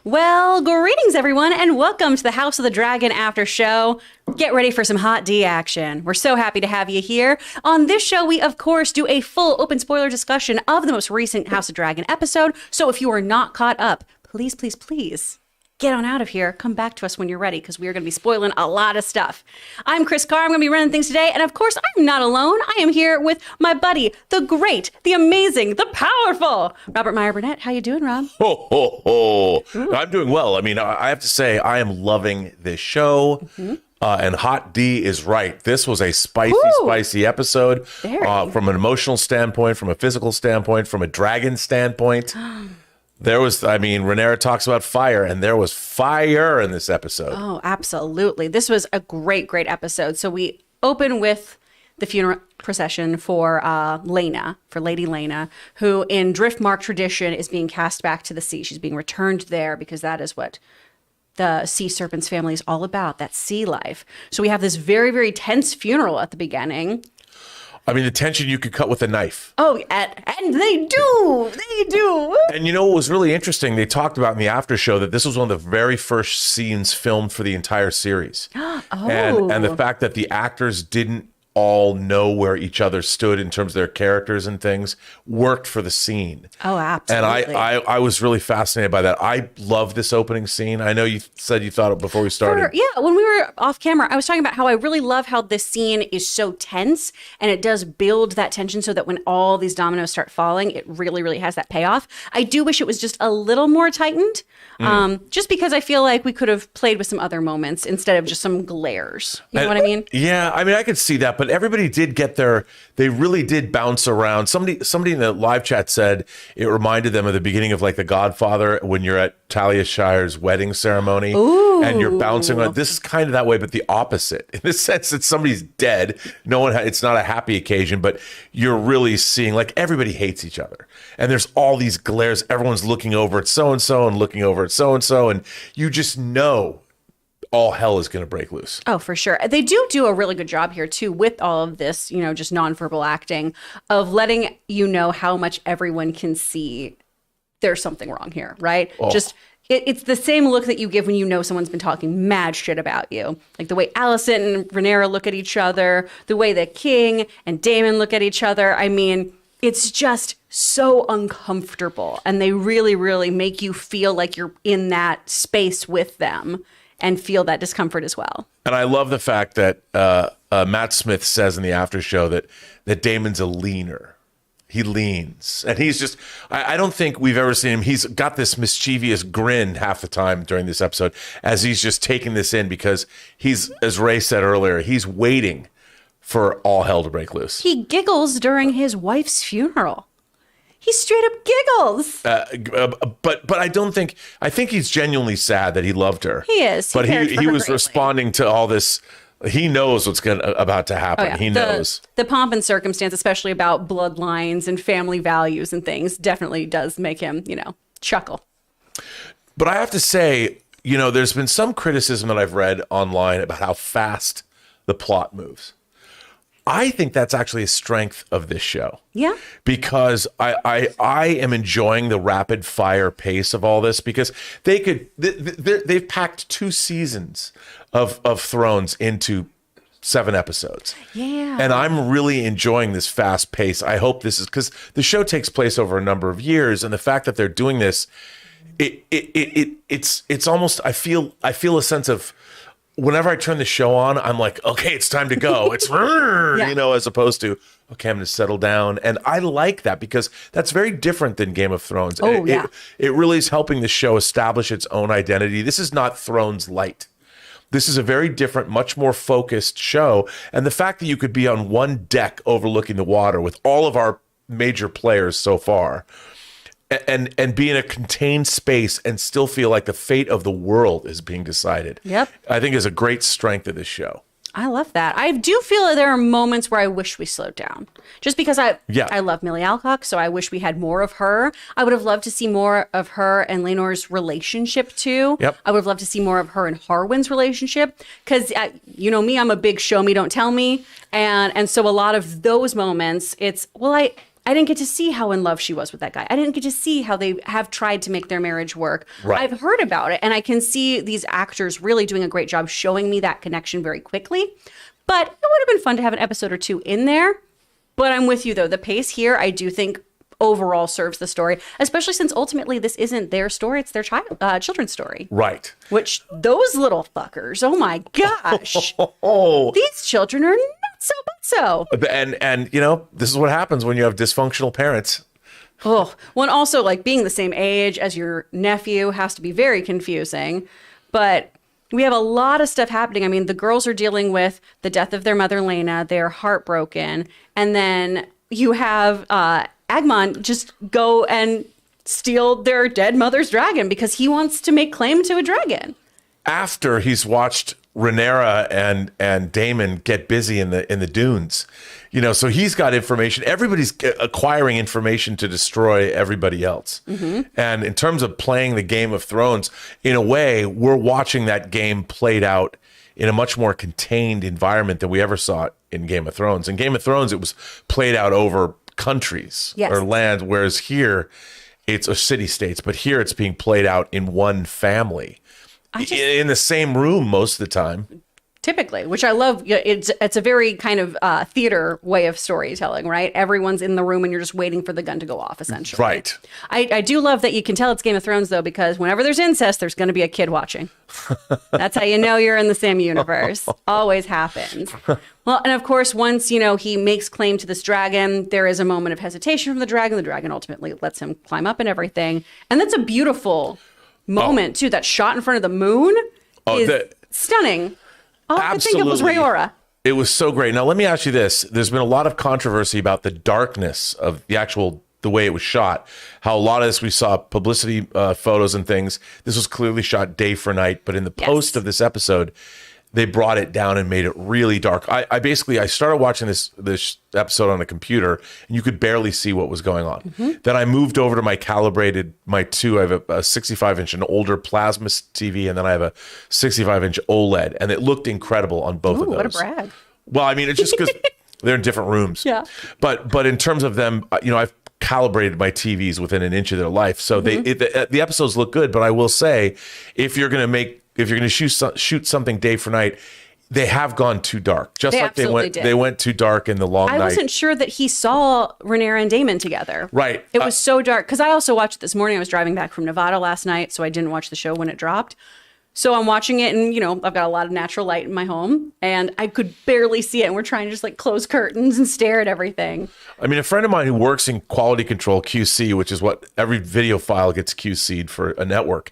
Well, greetings everyone, and welcome to the House of the Dragon after show. Get ready for some hot D action. We're so happy to have you here. On this show, we of course do a full open spoiler discussion of the most recent House of Dragon episode. So if you are not caught up, please get on out of here. Come back to us when you're ready, because we are going to be spoiling a lot of stuff. I'm Kris Carr. I'm going to be running things today. And of course, I'm not alone. I am here with my buddy, the great, the amazing, the powerful, Robert Meyer Burnett. How you doing, Rob? Ho, ho, ho. I'm doing well. I mean, I have to say, I am loving this show. And Hot D is right. This was a spicy episode from an emotional standpoint, from a physical standpoint, from a dragon standpoint. There was, I mean, Laenor talks about fire, and there was fire in this episode. Oh, absolutely. This was a great episode. So we open with the funeral procession for Laenor, for Lady Laenor, who in Driftmark tradition is being cast back to the sea. She's being returned there because that is what the sea serpent's family is all about, that sea life. So we have this very tense funeral at the beginning. I mean, the tension you could cut with a knife. Oh, and they do. And you know what was really interesting? They talked about in the after show that this was one of the very first scenes filmed for the entire series. And the fact that the actors didn't all know where each other stood in terms of their characters and things worked for the scene. Oh, absolutely. And I was really fascinated by that. I love this opening scene. I know you said you thought it before we started. When we were off camera, I was talking about how I really love how this scene is so tense, and it does build that tension so that when all these dominoes start falling, it really has that payoff. I do wish it was just a little more tightened, just because I feel like we could have played with some other moments instead of just some glares. You know what I mean? Yeah, I mean, I could see that, but everybody did get they really did bounce around. Somebody in the live chat said it reminded them of the beginning of like The Godfather when you're at Talia Shire's wedding ceremony. Ooh. And you're bouncing around. This is kind of that way, but the opposite. In the sense that somebody's dead. It's not a happy occasion, but you're really seeing like everybody hates each other. And there's all these glares. Everyone's looking over at so-and-so and looking over at so-and-so. And you just know all hell is going to break loose. Oh, for sure. They do a really good job here, too, with all of this, just nonverbal acting of letting you know how much everyone can see there's something wrong here, right? Oh. It's the same look that you give when you know someone's been talking mad shit about you. Like the way Alicent and Laenor look at each other, the way that King and Daemon look at each other. I mean, it's just so uncomfortable. And they really make you feel like you're in that space with them and feel that discomfort as well. And I love the fact that Matt Smith says in the after show that Daemon's a leaner. He leans. And he's just, I don't think we've ever seen him. He's got this mischievous grin half the time during this episode as he's just taking this in because he's, as Ray said earlier, he's waiting for all hell to break loose. He giggles during his wife's funeral. He straight up giggles. But I think he's genuinely sad that he loved her. He is. But he was responding to all this. He knows what's about to happen. Oh, yeah. He knows. The pomp and circumstance, especially about bloodlines and family values and things, definitely does make him, chuckle. But I have to say, there's been some criticism that I've read online about how fast the plot moves. I think that's actually a strength of this show. Yeah. Because I am enjoying the rapid fire pace of all this because they've packed 2 seasons of Thrones into 7 episodes. Yeah. And I'm really enjoying this fast pace. I hope this is because the show takes place over a number of years, and the fact that they're doing this, it's almost I feel a sense of whenever I turn the show on, I'm like, okay, it's time to go. It's, as opposed to, okay, I'm going to settle down. And I like that because that's very different than Game of Thrones. Oh, yeah. It really is helping the show establish its own identity. This is not Thrones light. This is a very different, much more focused show. And the fact that you could be on one deck overlooking the water with all of our major players so far and be in a contained space and still feel like the fate of the world is being decided. Yep. I think is a great strength of this show. I love that. I do feel that there are moments where I wish we slowed down. Just because I love Millie Alcock, so I wish we had more of her. I would have loved to see more of her and Laenor's relationship too. Yep. I would have loved to see more of her and Harwin's relationship. Because you know me, I'm a big show me, don't tell me. And so a lot of those moments, it's, well, I didn't get to see how in love she was with that guy. I didn't get to see how they have tried to make their marriage work. Right. I've heard about it, and I can see these actors really doing a great job showing me that connection very quickly. But it would have been fun to have an episode or two in there. But I'm with you, though. The pace here, I do think, overall serves the story, especially since ultimately this isn't their story, it's their children's story. Right. Which those little fuckers, oh my gosh. These children are not so. And you know, this is what happens when you have dysfunctional parents. Oh, well, and also like being the same age as your nephew has to be very confusing. But we have a lot of stuff happening. I mean, the girls are dealing with the death of their mother, Laena. They're heartbroken. And then you have Agmon just go and steal their dead mother's dragon because he wants to make claim to a dragon. After he's watched Rhaenyra and Daemon get busy in the dunes, you know, so he's got information. Everybody's acquiring information to destroy everybody else. Mm-hmm. And in terms of playing the Game of Thrones, in a way, we're watching that game played out in a much more contained environment than we ever saw it in Game of Thrones. In Game of Thrones, it was played out over countries or land, whereas here it's a city-states, but here it's being played out in one family in the same room most of the time. Typically, which I love. It's a very kind of theater way of storytelling, right? Everyone's in the room and you're just waiting for the gun to go off, essentially. Right. I do love that you can tell it's Game of Thrones, though, because whenever there's incest, there's going to be a kid watching. That's how you know you're in the same universe. Always happens. Well, and of course, once, you know, he makes claim to this dragon, there is a moment of hesitation from the dragon. The dragon ultimately lets him climb up and everything. And that's a beautiful moment, too. That shot in front of the moon is stunning. All I could think of was Rhaenyra. It was so great. Now, let me ask you this. There's been a lot of controversy about the darkness of the way it was shot. How a lot of this, we saw publicity photos and things. This was clearly shot day for night. But in the post of this episode, they brought it down and made it really dark. I started watching this episode on a computer, and you could barely see what was going on. Mm-hmm. Then I moved over to my I have a 65-inch, an older plasma TV, and then I have a 65-inch OLED, and it looked incredible on both of those. What a brag. Well, I mean, it's just because they're in different rooms. Yeah. But in terms of them, you know, I've calibrated my TVs within an inch of their life, so the episodes look good. But I will say, if you're going to shoot something day for night, they have gone too dark. Just like they went too dark in the long night. I wasn't sure that he saw Rhaenyra and Daemon together. Right. It was so dark. Because I also watched it this morning. I was driving back from Nevada last night, so I didn't watch the show when it dropped. So I'm watching it, and, you know, I've got a lot of natural light in my home, and I could barely see it. And we're trying to just like close curtains and stare at everything. I mean, a friend of mine who works in quality control, QC, which is what every video file gets QC'd for a network,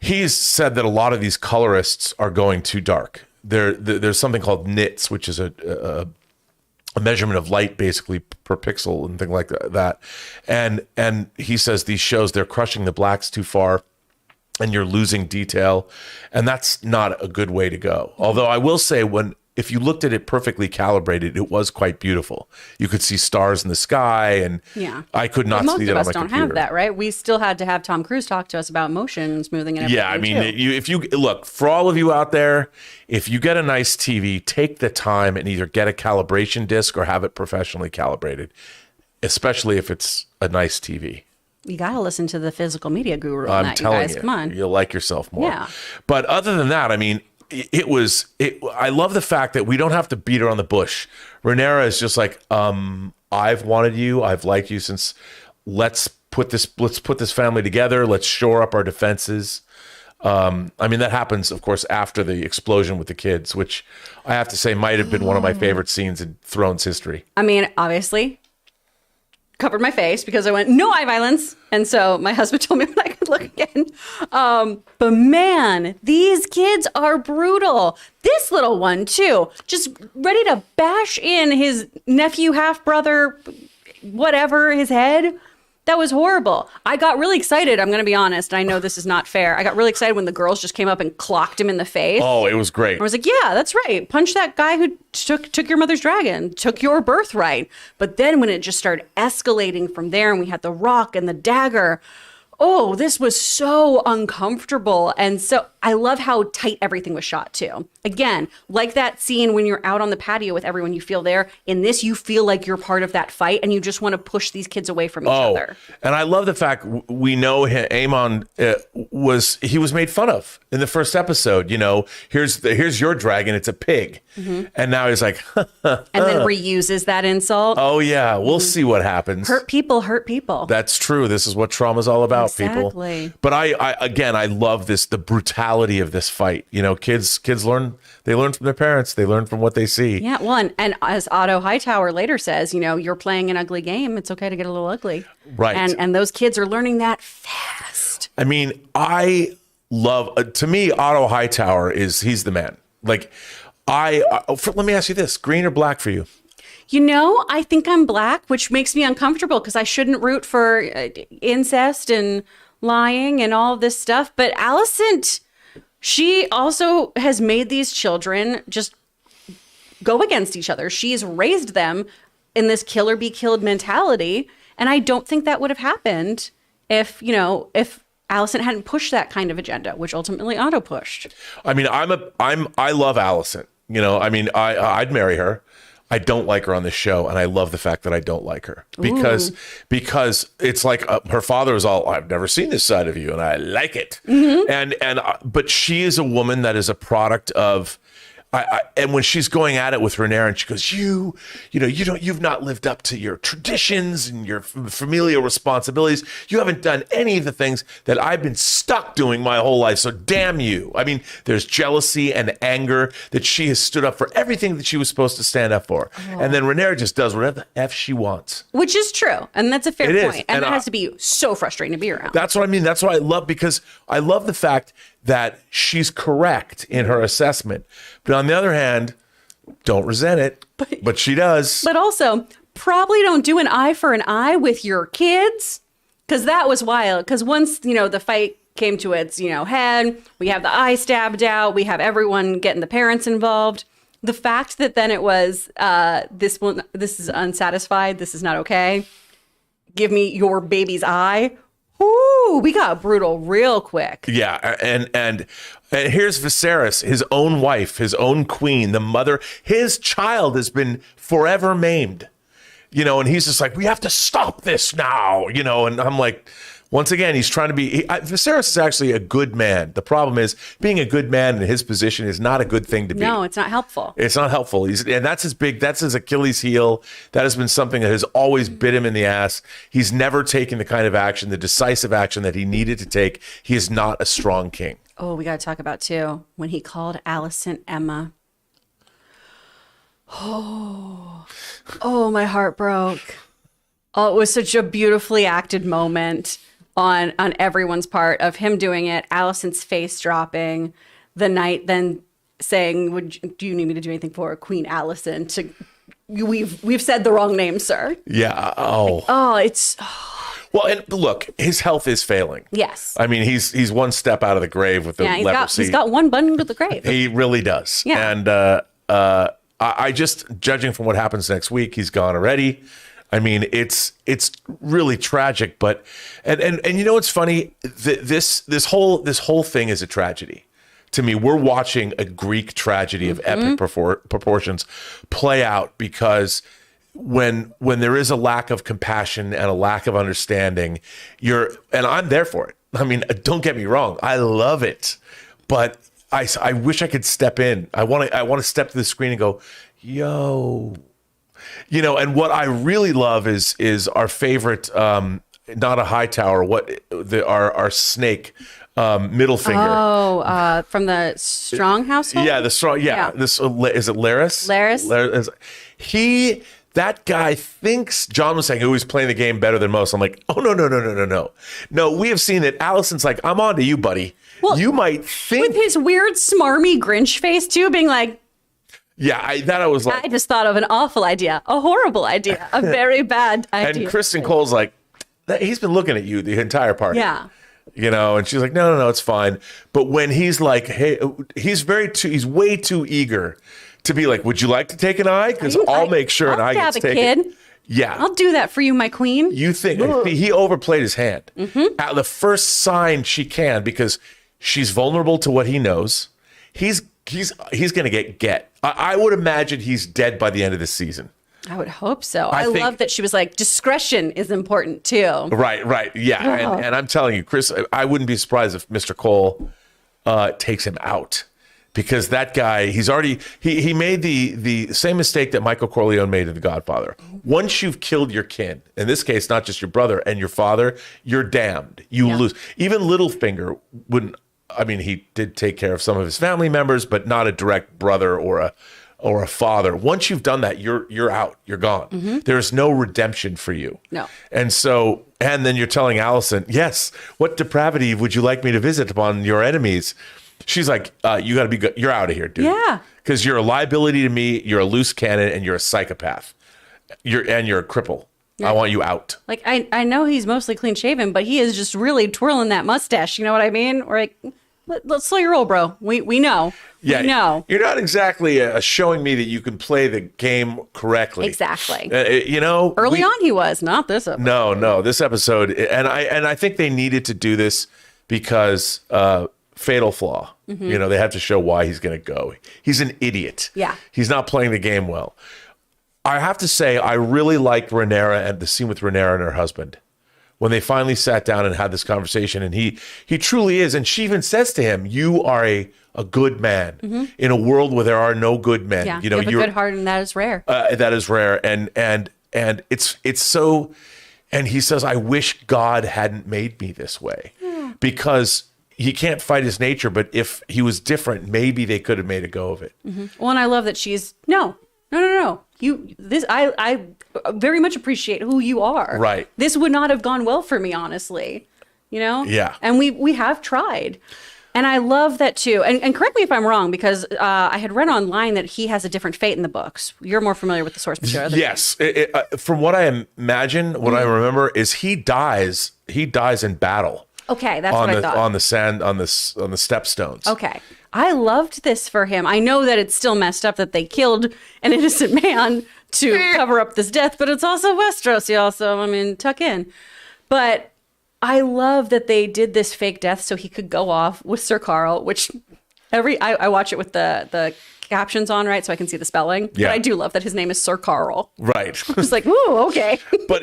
he's said that a lot of these colorists are going too dark. There's something called nits, which is a measurement of light basically per pixel and things like that. And he says these shows, they're crushing the blacks too far and you're losing detail. And that's not a good way to go. Although I will say, if you looked at it perfectly calibrated, it was quite beautiful. You could see stars in the sky, and I could not see that on my computer. Most of us don't have that, right? We still had to have Tom Cruise talk to us about motion smoothing and everything. Yeah, I mean, if you look, for all of you out there, if you get a nice TV, take the time and either get a calibration disc or have it professionally calibrated, especially if it's a nice TV. You got to listen to the physical media guru on I'm that, telling you guys. Come on. You'll like yourself more. Yeah. But other than that, I mean, I love the fact that we don't have to beat around the bush. Rhaenyra is just like, I've wanted you. I've liked you since let's put this family together. Let's shore up our defenses. I mean, that happens, of course, after the explosion with the kids, which I have to say might have been one of my favorite scenes in Thrones history. I mean, obviously, covered my face because I went, no eye violence. And so my husband told me when I could look again. But man, these kids are brutal. This little one, too, just ready to bash in his nephew, half-brother, whatever, his head. That was horrible. I got really excited. I'm going to be honest. I know this is not fair. I got really excited when the girls just came up and clocked him in the face. Oh, it was great. I was like, yeah, that's right. Punch that guy who took your mother's dragon, took your birthright. But then when it just started escalating from there and we had the rock and the dagger, Oh, this was so uncomfortable. And so I love how tight everything was shot too. Again, like that scene when you're out on the patio with everyone you feel there. In this, you feel like you're part of that fight and you just want to push these kids away from each other. And I love the fact we know Aemon was made fun of in the first episode. You know, here's your dragon. It's a pig. And now he's like, and then reuses that insult. Oh yeah, we'll see what happens. Hurt people hurt people. That's true. This is what trauma's all about, exactly. people. But I love the brutality of this fight. You know, kids learn from their parents. They learn from what they see. Yeah, well, and as Otto Hightower later says, you know, you're playing an ugly game. It's okay to get a little ugly. Right. And those kids are learning that fast. I mean, I love, to me, Otto Hightower he's the man. Like, let me ask you this, green or black for you? You know, I think I'm black, which makes me uncomfortable because I shouldn't root for incest and lying and all of this stuff. But Alicent, she also has made these children just go against each other. She's raised them in this kill or be killed mentality. And I don't think that would have happened if Alicent hadn't pushed that kind of agenda, which ultimately Otto pushed. I mean, I love Alicent. You know, I mean, I'd marry her. I don't like her on this show, and I love the fact that I don't like her because it's like her father is all, I've never seen this side of you, and I like it. But she is a woman that is a product of. And when she's going at it with Laenor, and she goes, you've not lived up to your traditions and your familial responsibilities. You haven't done any of the things that I've been stuck doing my whole life. So damn you. I mean, there's jealousy and anger that she has stood up for everything that she was supposed to stand up for. Oh. And then Laenor just does whatever the F she wants. Which is true. And that's a fair point. Is. And that has to be so frustrating to be around. That's what I mean. That's what I love, because I love the fact that she's correct in her assessment. But on the other hand, don't resent it. But she does. But also, probably don't do an eye for an eye with your kids, because that was wild. Because once, the fight came to its, head, we have the eye stabbed out, we have everyone getting the parents involved. The fact that then it was, this is unsatisfied, this is not okay, give me your baby's eye. Ooh, we got brutal real quick. Yeah, and here's Viserys, his own wife, his own queen, the mother. His child has been forever maimed, and he's just like, we have to stop this now, and I'm like, once again, he's trying to be, Viserys is actually a good man. The problem is, being a good man in his position is not a good thing to be. No, it's not helpful. It's not helpful. And that's his Achilles heel. That has been something that has always bit him in the ass. He's never taken the kind of action, the decisive action that he needed to take. He is not a strong king. Oh, we got to talk about, too, when he called Alicent Emma. Oh, my heart broke. Oh, it was such a beautifully acted moment on everyone's part, of him doing it, Alicent's face dropping, the knight then saying, do you need me to do anything for Queen Alicent? We've said the wrong name, sir. Yeah. Well, and look, his health is failing. Yes. I mean, he's one step out of the grave with the leprosy. He's got one button to the grave. He really does. Yeah. And I just, judging from what happens next week, he's gone already. I mean, it's really tragic, but and you know what's funny? This whole thing is a tragedy. To me, we're watching a Greek tragedy of epic proportions play out, because when there is a lack of compassion and a lack of understanding, and I'm there for it. I mean, don't get me wrong, I love it, but I wish I could step in. I want to step to the screen and go, yo. And what I really love is our favorite, not a Hightower, our snake, middle finger. Oh, from the Strong household? Yeah, the Strong. Yeah. This is it Larys? Larys. That guy thinks, John was saying, he's playing the game better than most. I'm like, oh, no. No, we have seen that Alicent's like, I'm on to you, buddy. Well, you might think. With his weird, smarmy Grinch face, too, being like, yeah, I was like, I just thought of an awful idea, a horrible idea, a very bad idea. And Kristen Cole's like, he's been looking at you the entire party. Yeah. And she's like, no, it's fine. But when he's like, hey, he's way too eager to be like, would you like to take an eye? Because I'll make sure an eye gets taken. Kid. Yeah. I'll do that for you, my queen. You think he overplayed his hand. At the first sign she can, because she's vulnerable to what he knows. He's going to get. I would imagine he's dead by the end of the season. I would hope so. I love that she was like, discretion is important too. Right. Yeah. And I'm telling you, Kris, I wouldn't be surprised if Mr. Cole takes him out, because that guy, he made the same mistake that Michael Corleone made in The Godfather. Once you've killed your kin, in this case, not just your brother and your father, you're damned. You lose. Even Littlefinger wouldn't. I mean, he did take care of some of his family members, but not a direct brother or a father. Once you've done that, you're out. You're gone. There's no redemption for you. No. And then you're telling Alicent, yes, what depravity would you like me to visit upon your enemies? She's like, you got to be good. You're out of here, dude. Yeah. Because you're a liability to me. You're a loose cannon, and you're a psychopath. You're a cripple. Yeah. I want you out. Like, I know he's mostly clean shaven, but he is just really twirling that mustache. You know what I mean? Or like, let's slow your roll, bro. We know. Yeah, we know. You're not exactly showing me that you can play the game correctly. Exactly. Early on he was, not this episode. No, this episode, and I think they needed to do this because fatal flaw. They have to show why he's going to go. He's an idiot. Yeah. He's not playing the game well. I have to say, I really liked Rhaenyra and the scene with Rhaenyra and her husband when they finally sat down and had this conversation. And he truly is. And she even says to him, you are a good man in a world where there are no good men. Yeah, you have a good heart, and that is rare. That is rare. And it's so, and he says, I wish God hadn't made me this way because he can't fight his nature. But if he was different, maybe they could have made a go of it. Well, and I love that she's, no. I very much appreciate who you are. Right. This would not have gone well for me, honestly. Yeah. And we have tried. And I love that too. And correct me if I'm wrong, because I had read online that he has a different fate in the books. You're more familiar with the source material. Yes. From what I imagine, what I remember is he dies in battle. Okay, that's what I thought. On the sand, on the stepstones. Okay. I loved this for him. I know that it's still messed up that they killed an innocent man to cover up this death, but it's also Westeros, y'all. So, tuck in. But I love that they did this fake death so he could go off with Sir Carl, which I watch it with the captions on, right? So I can see the spelling. Yeah. But I do love that his name is Sir Carl. Right. Just like, ooh, okay. But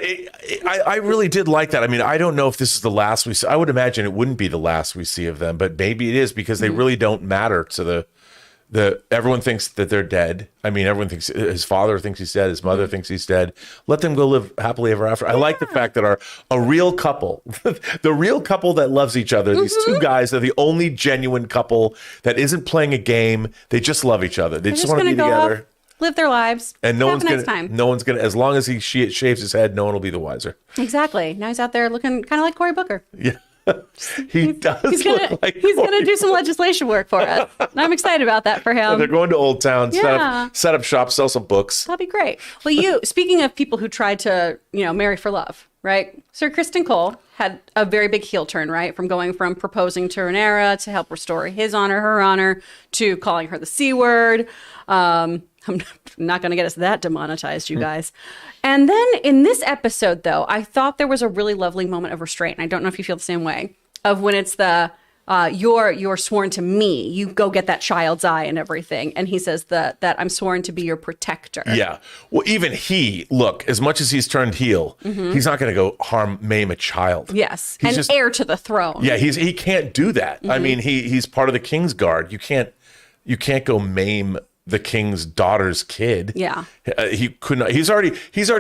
I really did like that. I don't know if this is the last we see. I would imagine it wouldn't be the last we see of them, but maybe it is because they really don't matter to the everyone thinks that they're dead. Everyone thinks his father thinks he's dead. His mother thinks he's dead. Let them go live happily ever after. I like the fact that a real couple, the real couple that loves each other, these two guys are the only genuine couple that isn't playing a game. They just love each other. They just want to be together. Live their lives. And no one's gonna, as long as he shaves his head, no one will be the wiser. Exactly. Now he's out there looking kind of like Cory Booker. Yeah. He does. He's gonna do some legislation work for us. And I'm excited about that for him. They're going to Old Town, set up shop, sell some books. That'd be great. Well, speaking of people who tried to, marry for love, right? Sir Criston Cole had a very big heel turn, right? From going from proposing to Rhaenyra to help restore his honor, her honor, to calling her the C word. I'm not going to get us that demonetized, you guys. And then in this episode, though, I thought there was a really lovely moment of restraint. And I don't know if you feel the same way, of when it's the, you're sworn to me. You go get that child's eye and everything. And he says that I'm sworn to be your protector. Yeah. Well, even look, as much as he's turned heel, he's not going to go maim a child. Yes. And just heir to the throne. Yeah, he can't do that. He's part of the King's Guard. You can't go maim the king's daughter's kid. Yeah. He could not. He's already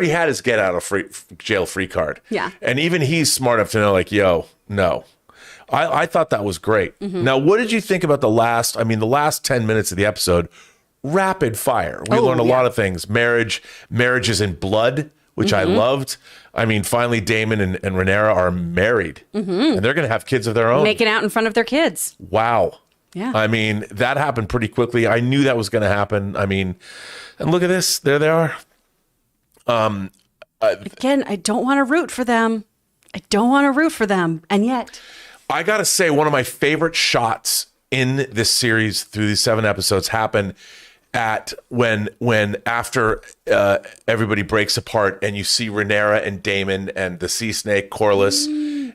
had his get out of jail free card. Yeah. And even he's smart enough to know, like, no. I thought that was great. Now, what did you think about the last 10 minutes of the episode? Rapid fire. We learned a lot of things. Marriage is in blood, which I loved. Finally, Daemon and Rhaenyra are married. And they're going to have kids of their own. Making out in front of their kids. Wow. Yeah. That happened pretty quickly. I knew that was going to happen. And look at this. There they are. Again, I don't want to root for them. And yet, I got to say, one of my favorite shots in this series through these 7 episodes happened at when after everybody breaks apart and you see Rhaenyra and Daemon and the sea snake Corlys,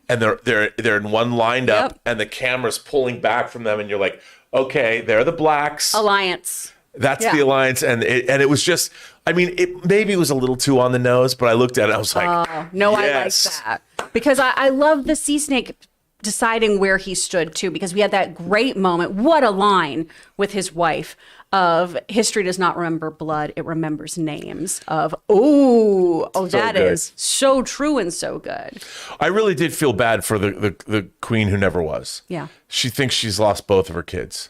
and they're in one lined up, and the camera's pulling back from them, and you're like, okay, they're the Blacks Alliance. That's the Alliance, and it was just. I mean, maybe it was a little too on the nose, but I looked at it, I was like, oh, no, yes. I like that. Because I love the sea snake deciding where he stood, too, because we had that great moment. What a line with his wife of history does not remember blood, it remembers names of, that is so true and so good. I really did feel bad for the queen who never was. Yeah. She thinks she's lost both of her kids.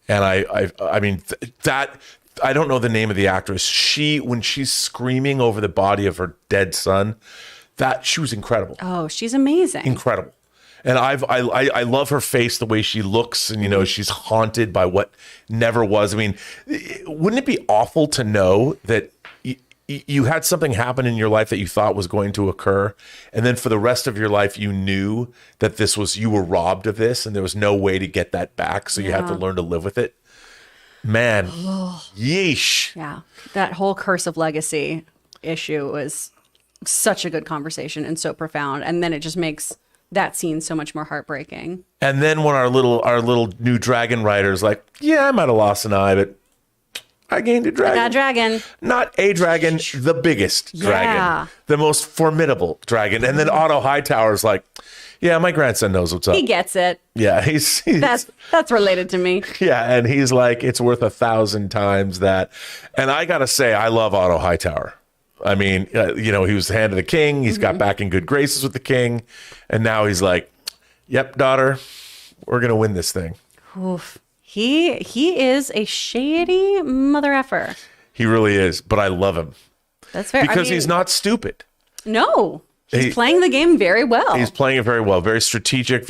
And I mean, that... I don't know the name of the actress. When she's screaming over the body of her dead son, she was incredible. Oh, she's amazing. Incredible. And I love her face, the way she looks, and she's haunted by what never was. I mean, wouldn't it be awful to know that you had something happen in your life that you thought was going to occur, and then for the rest of your life you knew that you were robbed of this, and there was no way to get that back, so you had to learn to live with it? Man, yeesh. Yeah, that whole curse of legacy issue was such a good conversation and so profound, and then it just makes that scene so much more heartbreaking. And then when our little new dragon rider's like, yeah, I might have lost an eye, but I gained a dragon. I got a dragon. Not a dragon, the biggest dragon, the most formidable dragon. And then Otto Hightower's like, yeah, my grandson knows what's up. He gets it. Yeah, that's related to me. Yeah, and he's like, it's worth 1,000 times that. And I gotta say, I love Otto Hightower. I mean, he was the hand of the king. He's got back in good graces with the king, and now he's like, "Yep, daughter, we're gonna win this thing." Oof. He is a shady mother effer. He really is, but I love him. That's fair. Because he's not stupid. No. He's playing the game very well. He's playing it very well, very strategic.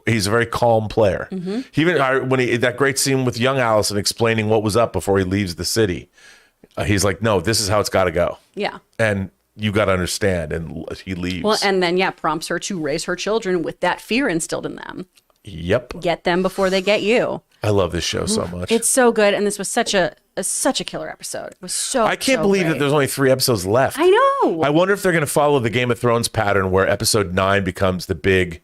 He's a very calm player. Even that great scene with young Alicent explaining what was up before he leaves the city, he's like, "No, this is how it's got to go." Yeah, and you got to understand. And he leaves. Well, and then prompts her to raise her children with that fear instilled in them. Yep. Get them before they get you. I love this show so much. It's so good, and this was such a killer episode. It was so. I can't believe that there's only 3 episodes left. I know. I wonder if they're going to follow the Game of Thrones pattern, where episode 9 becomes the big,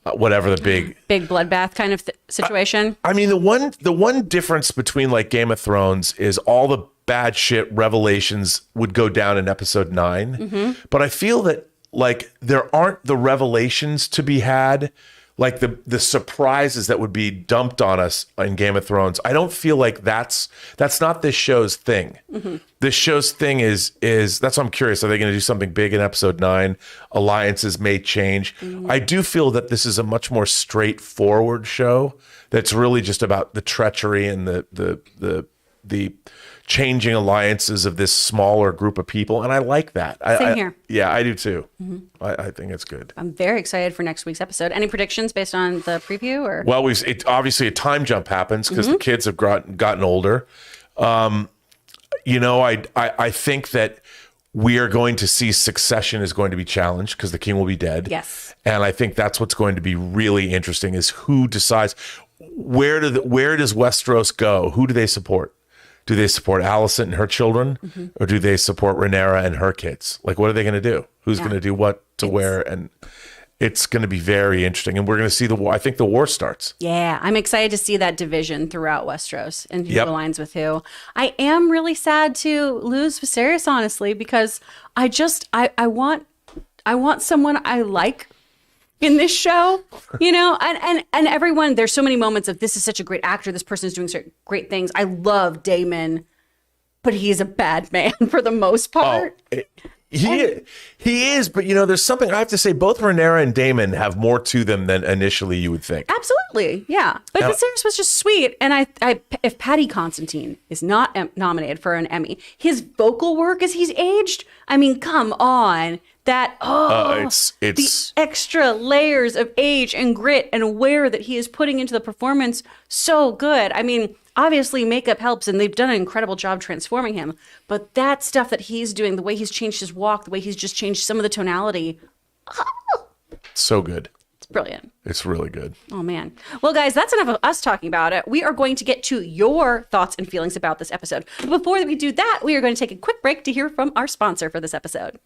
big bloodbath kind of situation. I mean, the one difference between like Game of Thrones is all the bad shit revelations would go down in episode 9, but I feel that like there aren't the revelations to be had. Like the surprises that would be dumped on us in Game of Thrones, I don't feel like that's not this show's thing. This show's thing is that's why I'm curious. Are they going to do something big in episode 9? Alliances may change. I do feel that this is a much more straightforward show. That's really just about the treachery and the changing alliances of this smaller group of people, and I like that. Same here. Yeah, I do too. I think it's good. I'm very excited for next week's episode. Any predictions based on the preview? Or well, obviously a time jump happens because the kids have gotten older. I think that we are going to see succession is going to be challenged because the king will be dead. Yes, and I think that's what's going to be really interesting is who decides where does Westeros go? Who do they support? Do they support Alicent and her children, or do they support Rhaenyra and her kids? Like, what are they going to do? Who's going to do what to where? And it's going to be very interesting. And we're going to see the war. I think the war starts. Yeah, I'm excited to see that division throughout Westeros and who aligns with who. I am really sad to lose Viserys, honestly, because I want someone I like in this show, and everyone, there's so many moments of this is such a great actor, this person is doing such great things. I love Daemon, but he's a bad man for the most part. He is, but there's something I have to say, both Rhaenyra and Daemon have more to them than initially you would think. Absolutely, yeah. But Viserys was just sweet, and if Paddy Considine is not nominated for an Emmy, his vocal work as he's aged, I mean, come on. That it's the extra layers of age and grit and aware that he is putting into the performance, so good. I mean, obviously makeup helps, and they've done an incredible job transforming him. But that stuff that he's doing, the way he's changed his walk, the way he's just changed some of the tonality, so good. It's brilliant. It's really good. Oh, man. Well, guys, that's enough of us talking about it. We are going to get to your thoughts and feelings about this episode. But before we do that, we are going to take a quick break to hear from our sponsor for this episode.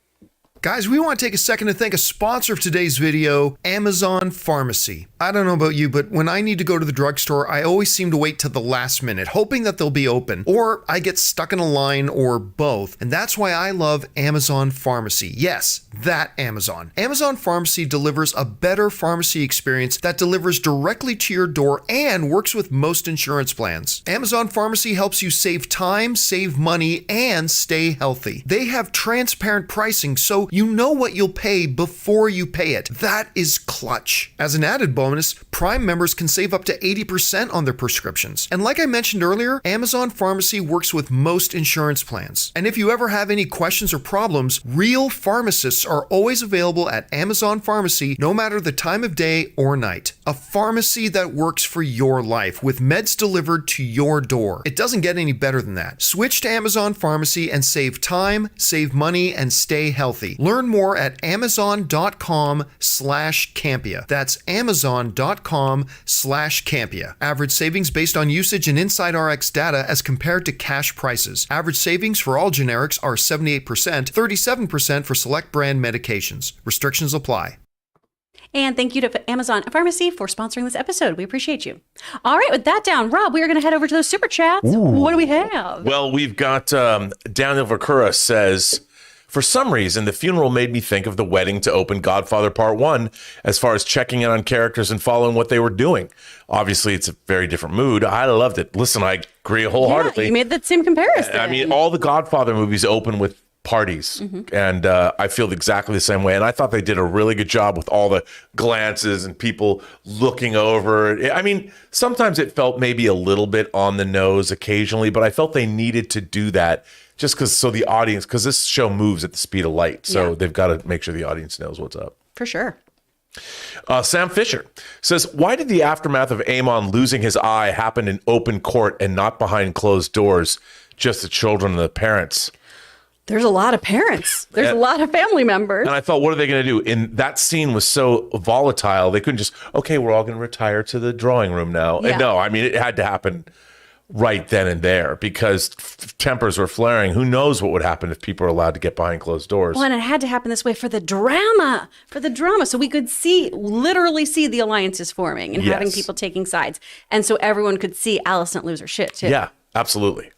Guys, we want to take a second to thank a sponsor of today's video, Amazon Pharmacy. I don't know about you, but when I need to go to the drugstore, I always seem to wait till the last minute, hoping that they'll be open, or I get stuck in a line, or both. And that's why I love Amazon Pharmacy. Yes, that Amazon. Amazon Pharmacy delivers a better pharmacy experience that delivers directly to your door and works with most insurance plans. Amazon Pharmacy helps you save time, save money, and stay healthy. They have transparent pricing, so you know what you'll pay before you pay it. That is clutch. As an added bonus, Prime members can save up to 80% on their prescriptions. And like I mentioned earlier, Amazon Pharmacy works with most insurance plans. And if you ever have any questions or problems, real pharmacists are always available at Amazon Pharmacy, no matter the time of day or night. A pharmacy that works for your life, with meds delivered to your door. It doesn't get any better than that. Switch to Amazon Pharmacy and save time, save money, and stay healthy. Learn more at amazon.com/Campea. That's amazon.com/Campea. Average savings based on usage and Inside RX data as compared to cash prices. Average savings for all generics are 78%, 37% for select brand medications. Restrictions apply. And thank you to Amazon Pharmacy for sponsoring this episode. We appreciate you. All right, with that down, Rob, we are going to head over to those super chats. Ooh. What do we have? Well, we've got Daniel Vakura says, for some reason, the funeral made me think of the wedding to open Godfather Part 1 as far as checking in on characters and following what they were doing. Obviously, it's a very different mood. I loved it. Listen, I agree wholeheartedly. Yeah, you made that same comparison. I mean, all the Godfather movies open with parties, and I feel exactly the same way. And I thought they did a really good job with all the glances and people looking over. I mean, sometimes it felt maybe a little bit on the nose occasionally, but I felt they needed to do that just because the audience, because this show moves at the speed of light, so they've got to make sure the audience knows what's up. For sure. Sam Fisher says, why did the aftermath of Aemon losing his eye happen in open court and not behind closed doors, just the children and the parents? There's a lot of parents. There's a lot of family members. And I thought, what are they going to do? And that scene was so volatile. They couldn't just, okay, we're all going to retire to the drawing room now. Yeah. And no, I mean, it had to happen right then and there because tempers were flaring. Who knows what would happen if people are allowed to get behind closed doors? Well, and it had to happen this way for the drama. So we could literally see the alliances forming and having people taking sides. And so everyone could see Alicent lose her shit too. Yeah, absolutely.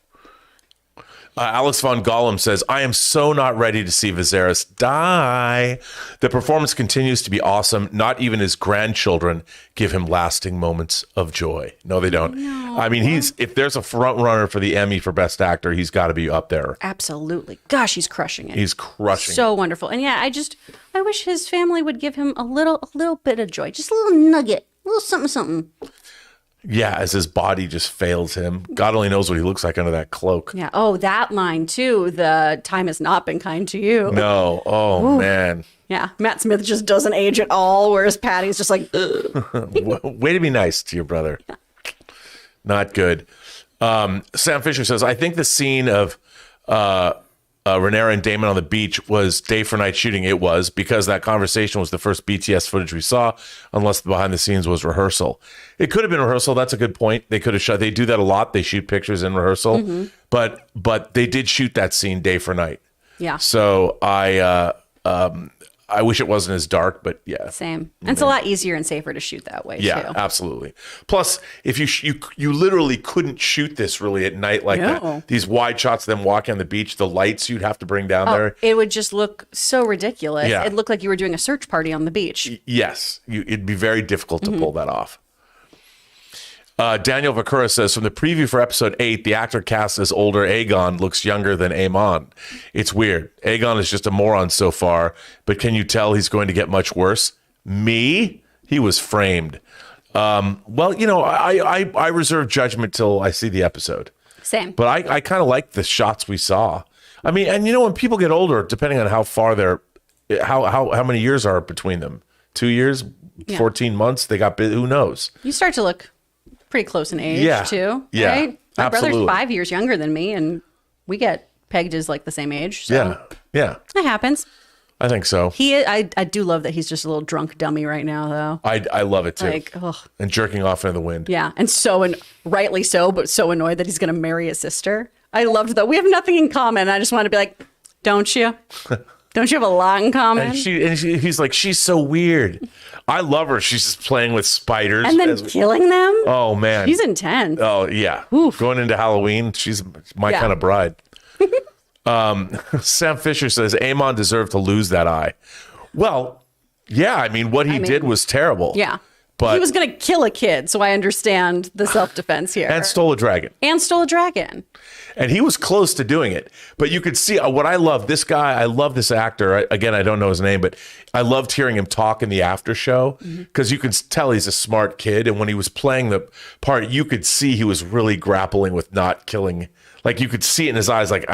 Alex von Gollum says, I am so not ready to see Viserys die. The performance continues to be awesome. Not even his grandchildren give him lasting moments of joy. No, they don't. No. I mean, if there's a front runner for the Emmy for Best Actor, he's got to be up there. Absolutely. Gosh, he's crushing it. He's crushing so wonderful. And yeah, I wish his family would give him a little bit of joy. Just a little nugget. A little something. Yeah, as his body just fails him. God only knows what he looks like under that cloak. Yeah. Oh, that line too. The time has not been kind to you. No. Oh, man. Yeah. Matt Smith just doesn't age at all, whereas Patty's just like, way to be nice to your brother. Yeah. Not good. Sam Fisher says, I think the scene of Rhaenyra and Daemon on the beach was day for night shooting. It was, because that conversation was the first BTS footage we saw, unless the behind the scenes was rehearsal. It could have been rehearsal. That's a good point. They could have shot. They do that a lot. They shoot pictures in rehearsal, but they did shoot that scene day for night. Yeah. So I wish it wasn't as dark, but yeah. Same. And it's a lot easier and safer to shoot that way, too. Yeah, absolutely. Plus, if you literally couldn't shoot this really at night like that. These wide shots of them walking on the beach, the lights you'd have to bring down there. It would just look so ridiculous. Yeah. It looked like you were doing a search party on the beach. Yes. It'd be very difficult to pull that off. Daniel Vakura says, from the preview for episode 8, the actor cast as older Aegon looks younger than Aemon. It's weird. Aegon is just a moron so far, but can you tell he's going to get much worse? Me? He was framed. Well, I reserve judgment till I see the episode. Same. But I kind of like the shots we saw. I mean, and when people get older, depending on how far how many years are between them? 2 years? 14 months? They got, who knows? You start to look pretty close in age, too. Yeah, right? My absolutely. brother's 5 years younger than me, and we get pegged as like the same age. So yeah. It happens. I think so. I do love that he's just a little drunk dummy right now, though. I love it too. Like, ugh. And jerking off into the wind. Yeah, and rightly so, but so annoyed that he's going to marry his sister. I loved that. We have nothing in common. I just want to be like, don't you? Don't you have a lot in common? And he's like, she's so weird. I love her. She's just playing with spiders. And then killing them? Oh, man. She's intense. Oh, yeah. Oof. Going into Halloween, she's my kind of bride. Sam Fisher says, Aemon deserved to lose that eye. Well, yeah, I mean, what he did was terrible. Yeah. But he was going to kill a kid, so I understand the self-defense here. And stole a dragon. And he was close to doing it. But you could see what I love. This guy, I love this actor. Again, I don't know his name, but I loved hearing him talk in the after show because you can tell he's a smart kid. And when he was playing the part, you could see he was really grappling with not killing. Like you could see it in his eyes, like,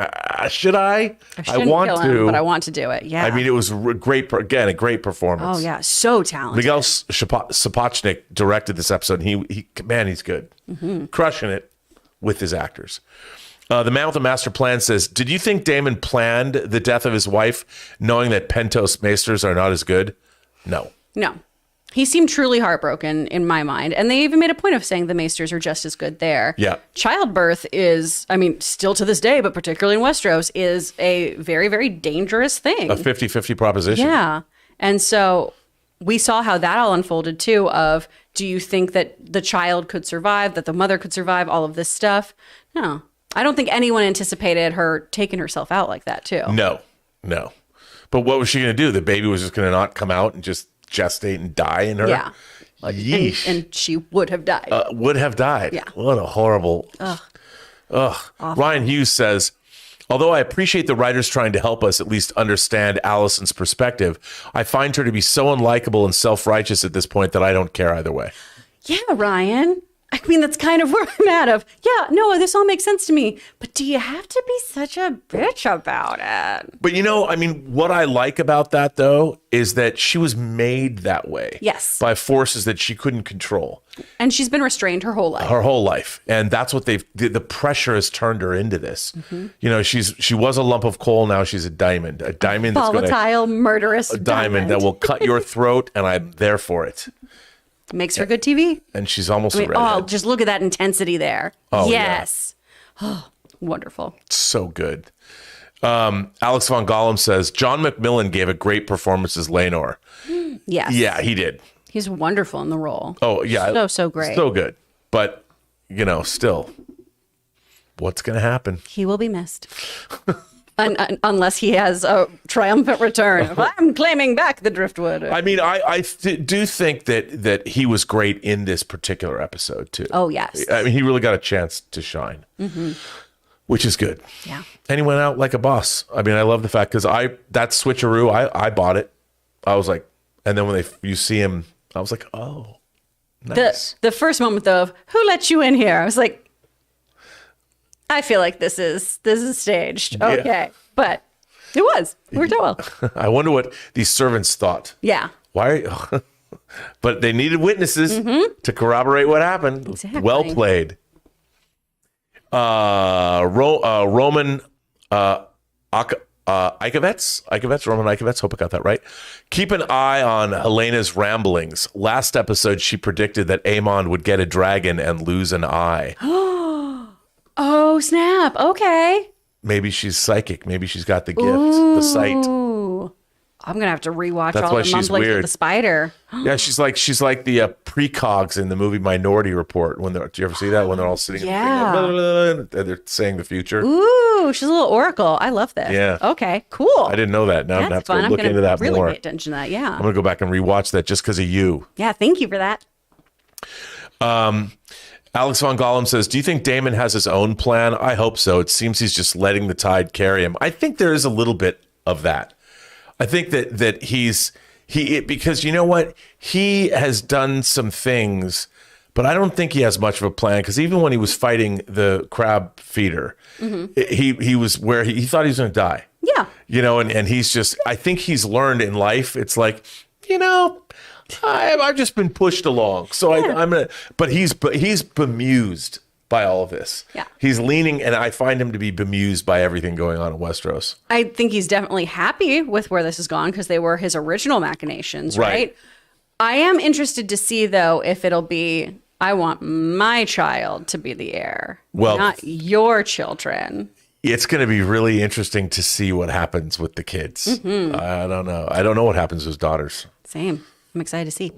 should I? I want kill him, but I want to do it. Yeah. I mean, it was a great performance. Oh, yeah. So talented. Miguel Sapochnik directed this episode. And he's good. Crushing it with his actors. The man with the master plan says, did you think Daemon planned the death of his wife knowing that Pentos Maesters are not as good? No. He seemed truly heartbroken in my mind. And they even made a point of saying the Maesters are just as good there. Yeah. Childbirth is, I mean, still to this day, but particularly in Westeros, is a very, very dangerous thing. A 50-50 proposition. Yeah. And so we saw how that all unfolded too of, do you think that the child could survive, that the mother could survive, all of this stuff? No. I don't think anyone anticipated her taking herself out like that too. No. But what was she going to do? The baby was just going to not come out and just gestate and die in her? Yeah. Yeesh. And she would have died. Yeah. What a horrible. Ugh. Ryan Hughes says, although I appreciate the writers trying to help us at least understand Alicent's perspective, I find her to be so unlikable and self-righteous at this point that I don't care either way. Yeah, Ryan. I mean, that's kind of where I'm at of, yeah, no, this all makes sense to me. But do you have to be such a bitch about it? But I mean, what I like about that, though, is that she was made that way. Yes. By forces that she couldn't control. And she's been restrained her whole life. And that's what the pressure has turned her into this. She was a lump of coal. Now she's a diamond. A diamond volatile, murderous diamond that will cut your throat. And I'm there for it. Makes for good TV. And she's almost a redhead. Oh, just look at that intensity there. Oh, yes. Yeah. Oh, wonderful. So good. Alex Von Gollum says, John McMillan gave a great performance as Laenor. Yes. Yeah, he did. He's wonderful in the role. Oh, yeah. So great. So good. But, still, what's going to happen? He will be missed. Unless he has a triumphant return. I'm claiming back the driftwood. I mean, I do think that he was great in this particular episode, too. Oh, yes. I mean, he really got a chance to shine, which is good. Yeah. And he went out like a boss. I mean, I love the fact because that switcheroo, I bought it. I was like, and then when you see him, I was like, oh, nice. The first moment of, who let you in here? I was like, I feel like this is staged. Okay. Yeah. But it worked out well. I wonder what these servants thought. Yeah. Why? But they needed witnesses to corroborate what happened. Exactly. Well played. Roman Ikovets, Roman Ikovets, hope I got that right. Keep an eye on Helena's ramblings. Last episode, she predicted that Aemon would get a dragon and lose an eye. Oh, snap. Okay. Maybe she's psychic. Maybe she's got the gift, the sight. I'm going to have to rewatch That's all why the she's mumblings weird. of the spider. Yeah, she's like the precogs in the movie Minority Report. Do you ever see that? When they're all sitting in the thing, they're saying the future. Ooh, she's a little oracle. I love this. Yeah. Okay, cool. I didn't know that. Now I'm going to have to look into that really more. Pay attention to that, yeah. I'm going to go back and rewatch that just because of you. Yeah, thank you for that. Alex Von Gollum says, do you think Daemon has his own plan? I hope so. It seems he's just letting the tide carry him. I think there is a little bit of that. I think that because you know what? He has done some things, but I don't think he has much of a plan because even when he was fighting the crab feeder, he was where he thought he was going to die. Yeah. And he's just, I think he's learned in life. It's like, I've just been pushed along. So I'm going to, but he's bemused by all of this. Yeah. He's leaning, and I find him to be bemused by everything going on in Westeros. I think he's definitely happy with where this has gone because they were his original machinations, right? I am interested to see, though, if it'll be, I want my child to be the heir, not your children. It's going to be really interesting to see what happens with the kids. I don't know. I don't know what happens to his daughters. Same. I'm excited to see.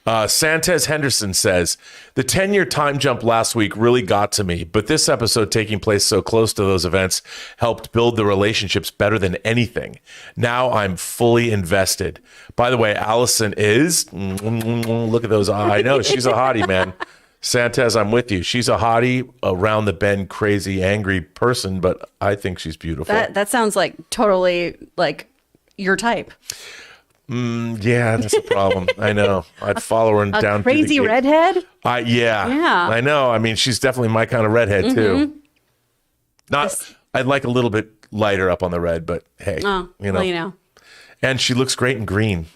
Santez Henderson says, the 10-year time jump last week really got to me, but this episode taking place so close to those events helped build the relationships better than anything. Now I'm fully invested. By the way, Alicent is, look at those eyes. I know, she's a hottie, man. Santez, I'm with you. She's a hottie, around the bend, crazy, angry person, but I think she's beautiful. That sounds like totally like your type. Yeah, that's a problem. I know. I'd follow her down. Crazy redhead? Yeah. I know. I mean, she's definitely my kind of redhead too. I'd like a little bit lighter up on the red, but hey, you know. And she looks great in green.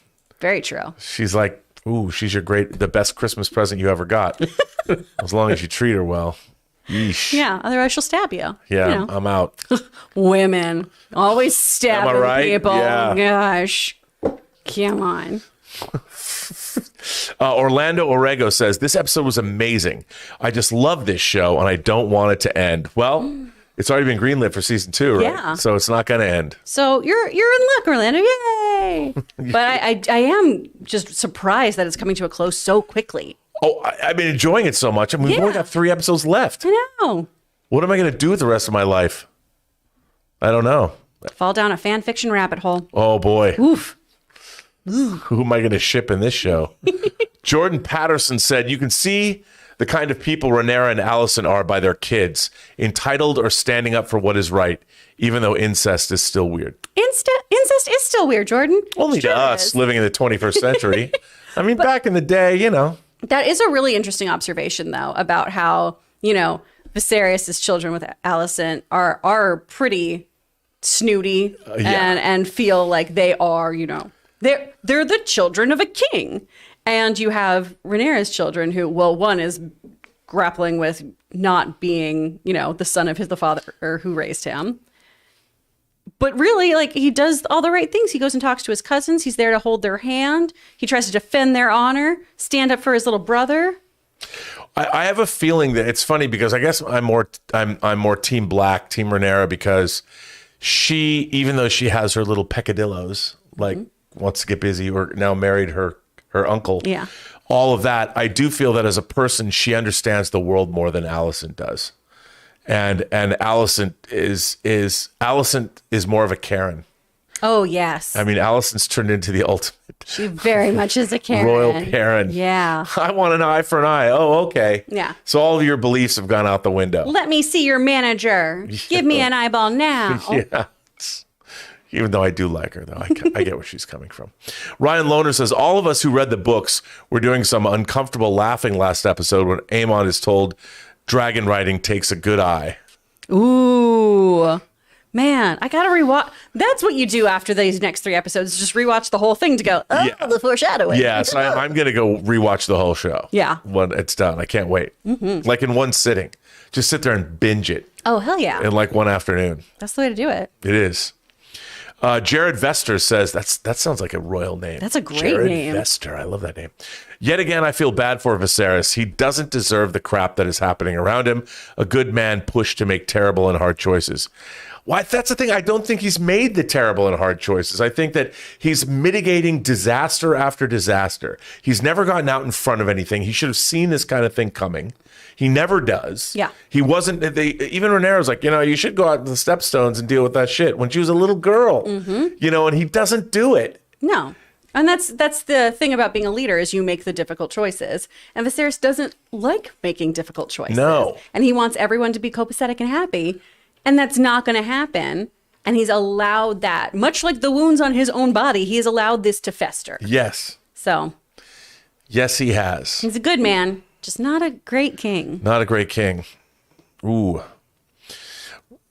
Very true. She's like, ooh, she's the best Christmas present you ever got. As long as you treat her well. Yeesh. Yeah, otherwise she'll stab you. Yeah, you know. I'm out. Women always stabbing Am I right? people. Yeah. Gosh. Come on. Orlando Orego says, this episode was amazing. I just love this show and I don't want it to end. Well, it's already been greenlit for season 2, right? Yeah. So it's not going to end. So you're in luck, Orlando. Yay. But I am just surprised that it's coming to a close so quickly. Oh, I've been enjoying it so much. I mean, we've only got 3 episodes left. I know. What am I going to do with the rest of my life? I don't know. Fall down a fan fiction rabbit hole. Oh, boy. Oof. Who am I going to ship in this show? Jordan Patterson said, you can see the kind of people Rhaenyra and Alicent are by their kids, entitled or standing up for what is right, even though incest is still weird. Incest is still weird, Jordan. Only to us living in the 21st century. I mean, back in the day, you know. That is a really interesting observation, though, about how, you know, Viserys' children with Alicent are pretty snooty and feel like they are, you know, they're the children of a king. And you have Rhaenyra's children who, well, one is grappling with not being, you know, the son of the father who raised him. But really, like, he does all the right things. He goes and talks to his cousins. He's there to hold their hand. He tries to defend their honor, stand up for his little brother. I have a feeling that it's funny because I guess I'm more Team Black, Team Rhaenyra, because she, even though she has her little peccadillos, like wants to get busy or now married her uncle. Yeah. All of that. I do feel that as a person, she understands the world more than Alicent does. And Alicent is more of a Karen. Oh, yes. I mean, Alicent's turned into the ultimate. She very much is a Karen. Royal Karen. Yeah. I want an eye for an eye. Oh, okay. Yeah. So all of your beliefs have gone out the window. Let me see your manager. Give me an eyeball now. Yeah. Even though I do like her, though. I get where she's coming from. Ryan Lohner says, all of us who read the books were doing some uncomfortable laughing last episode when Aemon is told dragon riding takes a good eye. Ooh. Man, I got to rewatch. That's what you do after these next 3 episodes. Just rewatch the whole thing to go, the foreshadowing. Yeah, so I'm going to go rewatch the whole show. Yeah. When it's done. I can't wait. Mm-hmm. Like in one sitting. Just sit there and binge it. Oh, hell yeah. In like one afternoon. That's the way to do it. It is. Jared Vester says, that sounds like a royal name. That's a great Jared name. Vester. I love that name. Yet again, I feel bad for Viserys. He doesn't deserve the crap that is happening around him. A good man pushed to make terrible and hard choices. Well, that's the thing. I don't think he's made the terrible and hard choices. I think that he's mitigating disaster after disaster. He's never gotten out in front of anything. He should have seen this kind of thing coming. He never does. Yeah. He wasn't, even Rhaenyra was like, you know, you should go out to the stepstones and deal with that shit when she was a little girl, you know, and he doesn't do it. No. And that's the thing about being a leader is you make the difficult choices. And Viserys doesn't like making difficult choices. No. And he wants everyone to be copacetic and happy. And that's not going to happen. And he's allowed that. Much like the wounds on his own body, he has allowed this to fester. Yes. So. Yes, he has. He's a good man. Just not a great king. Not a great king. Ooh.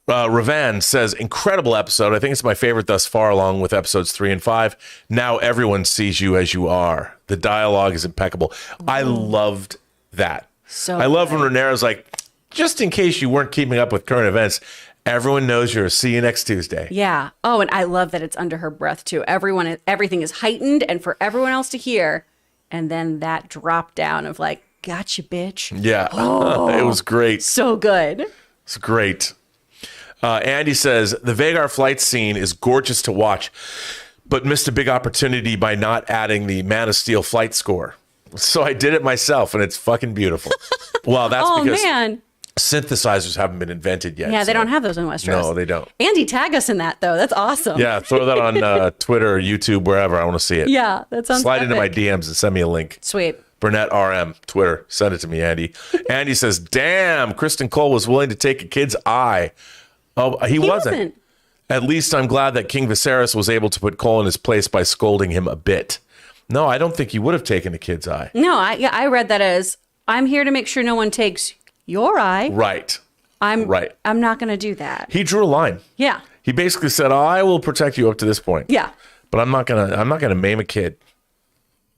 Ravan says, incredible episode. I think it's my favorite thus far, along with episodes 3 and 5. Now everyone sees you as you are. The dialogue is impeccable. I loved that. So I love when Rhaenyra's like, just in case you weren't keeping up with current events, everyone knows you're a see you next Tuesday. Yeah. Oh, and I love that it's under her breath too. Everything is heightened and for everyone else to hear. And then that drop down of like, gotcha, bitch. Yeah. It was great. So good. It's great. Andy says, the Vagar flight scene is gorgeous to watch, but missed a big opportunity by not adding the Man of Steel flight score. So I did it myself, and it's fucking beautiful. Well, that's because synthesizers haven't been invented yet. Yeah, they don't have those in Westeros. No, they don't. Andy, tag us in that, though. That's awesome. Yeah, throw that on Twitter or YouTube, wherever. I want to see it. Yeah, that sounds Slide into my epic. DMs and send me a link. Sweet. Burnett RM, Twitter. Send it to me, Andy. Andy says, damn, Kristen Cole was willing to take a kid's eye. Oh, he wasn't. At least I'm glad that King Viserys was able to put Cole in his place by scolding him a bit. No, I don't think he would have taken a kid's eye. No, I read that as, I'm here to make sure no one takes your eye. Right. I'm not going to do that. He drew a line. Yeah. He basically said, I will protect you up to this point. Yeah. But I'm not gonna maim a kid.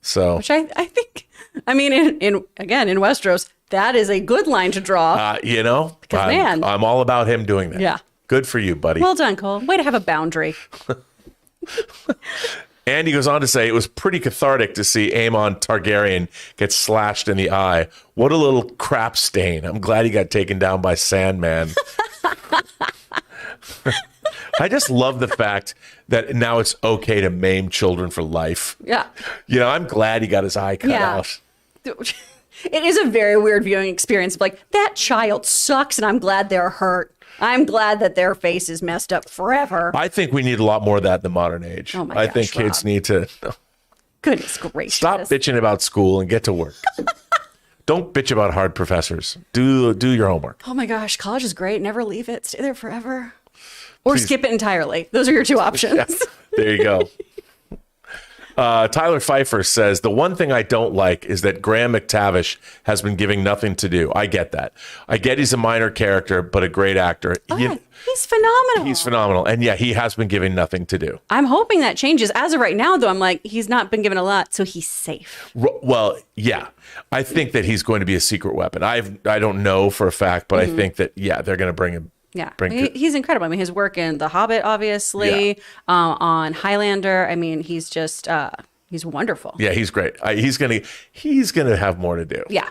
So, which I think, I mean, in Westeros, that is a good line to draw. Because man, I'm all about him doing that. Yeah. Good for you, buddy. Well done, Cole. Way to have a boundary. Andy goes on to say, it was pretty cathartic to see Aemon Targaryen get slashed in the eye. What a little crap stain. I'm glad he got taken down by Sandman. I just love the fact that now it's okay to maim children for life. Yeah. I'm glad he got his eye cut out. It is a very weird viewing experience. Like, that child sucks, and I'm glad they're hurt. I'm glad that their face is messed up forever. I think we need a lot more of that in the modern age. Oh my I gosh, think kids Rob. need to Goodness gracious. stop bitching about school and get to work. Don't bitch about hard professors. Do your homework. Oh my gosh, college is great. Never leave it. Stay there forever. Or skip it entirely. Those are your two options. Yeah, there you go. Tyler Pfeiffer says, the one thing I don't like is that Graham McTavish has been giving nothing to do. I get that. I get he's a minor character, but a great actor. He's phenomenal. He's phenomenal. And yeah, he has been giving nothing to do. I'm hoping that changes. As of right now, though, I'm like, he's not been given a lot, so he's safe. Well, yeah. I think that he's going to be a secret weapon. I don't know for a fact, but I think that, they're going to bring him. Yeah, he's incredible. I mean, his work in The Hobbit, obviously, on Highlander. I mean, he's just he's wonderful. Yeah, he's great. He's gonna have more to do. Yeah.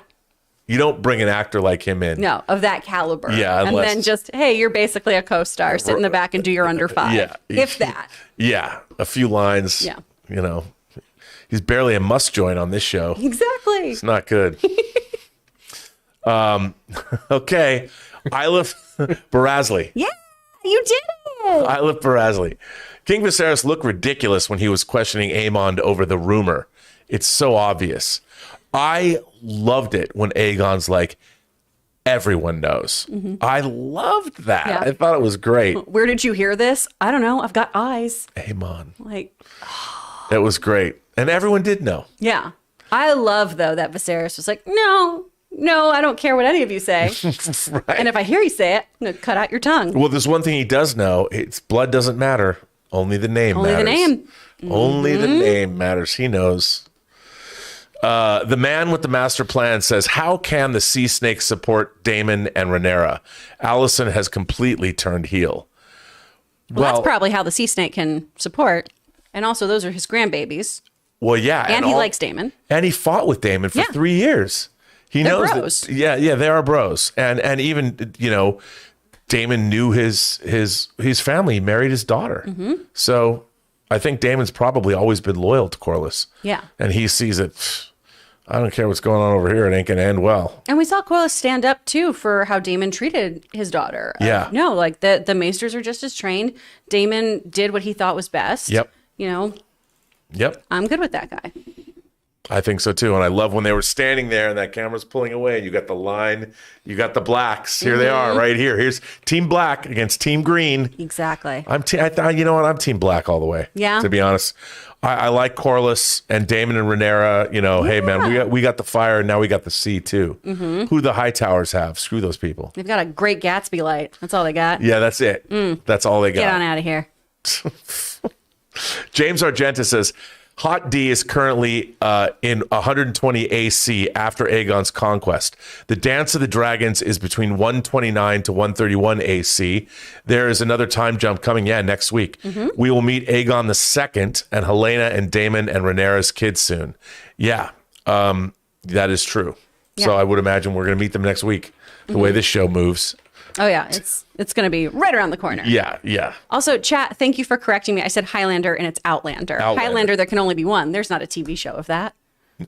You don't bring an actor like him in. No, of that caliber. Yeah, and then just, hey, you're basically a co-star. Sit in the back and do your under five. Yeah, if that. Yeah, a few lines. Yeah. He's barely a must join on this show. Exactly. It's not good. Okay. Isla Barasley. Yeah, you did it. Isla Barasley. King Viserys looked ridiculous when he was questioning Aemon over the rumor. It's so obvious. I loved it when Aegon's like, everyone knows. Mm-hmm. I loved that. Yeah. I thought it was great. Where did you hear this? I don't know. I've got eyes. Aemon. Like, it was great. And everyone did know. Yeah. I love, though, that Viserys was like, no, I don't care what any of you say. Right. And if I hear you say it, I'm going to cut out your tongue. Well, there's one thing he does know. It's blood doesn't matter. Only the name matters. Only the name. Only the name matters. He knows. The man with the master plan says, how can the sea snakes support Daemon and Rhaenyra? Alicent has completely turned heel. Well, that's probably how the sea snake can support. And also, those are his grandbabies. Well, yeah. And he likes Daemon. And he fought with Daemon for 3 years. They're knows bros. That, yeah, they are bros. And even, Daemon knew his family. He married his daughter. Mm-hmm. So I think Daemon's probably always been loyal to Corlys. Yeah. And he sees it. I don't care what's going on over here. It ain't going to end well. And we saw Corlys stand up, too, for how Daemon treated his daughter. Yeah. No, like the Maesters are just as trained. Daemon did what he thought was best. Yep. Yep. I'm good with that guy. I think so, too. And I love when they were standing there and that camera's pulling away and you got the line, you got the blacks. Here they are right here. Here's Team Black against Team Green. Exactly. I'm Team Black all the way. Yeah. To be honest. I like Corlys and Daemon and Rhaenyra. Hey, man, we got the fire and now we got the sea, too. Mm-hmm. Who the high towers have? Screw those people. They've got a great Gatsby light. That's all they got. Yeah, that's it. That's all they got. Get on out of here. James Argenta says, Hot D is currently in 120 AC after Aegon's conquest. The Dance of the Dragons is between 129 to 131 AC. There is another time jump coming, next week. We will meet Aegon II and Helena and Daemon and Rhaenyra's kids soon. Yeah, that is true. Yeah. So I would imagine we're going to meet them next week, the way this show moves. Oh, yeah. It's going to be right around the corner. Yeah. Also, chat, thank you for correcting me. I said Highlander and it's Outlander. Highlander, there can only be one. There's not a TV show of that.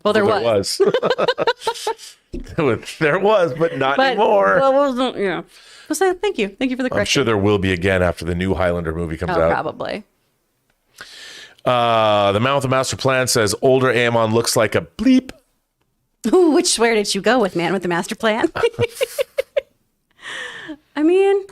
Well, there was. There was, but not anymore. Well, yeah. So thank you. Thank you for the correction. I'm sure there will be again after the new Highlander movie comes out. Probably. The Man with the Master Plan says older Aemon looks like a bleep. Ooh, which swear did you go with, Man with the Master Plan? I mean,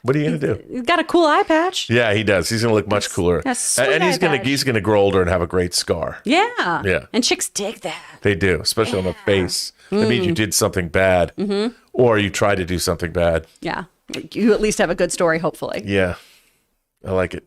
what are you gonna do? He's got a cool eye patch. Yeah, he does. He's gonna look much cooler, and he's gonna grow older and have a great scar. Yeah. And chicks dig that. They do, especially on the face. That means you did something bad, or you tried to do something bad. Yeah, you at least have a good story, hopefully. Yeah, I like it.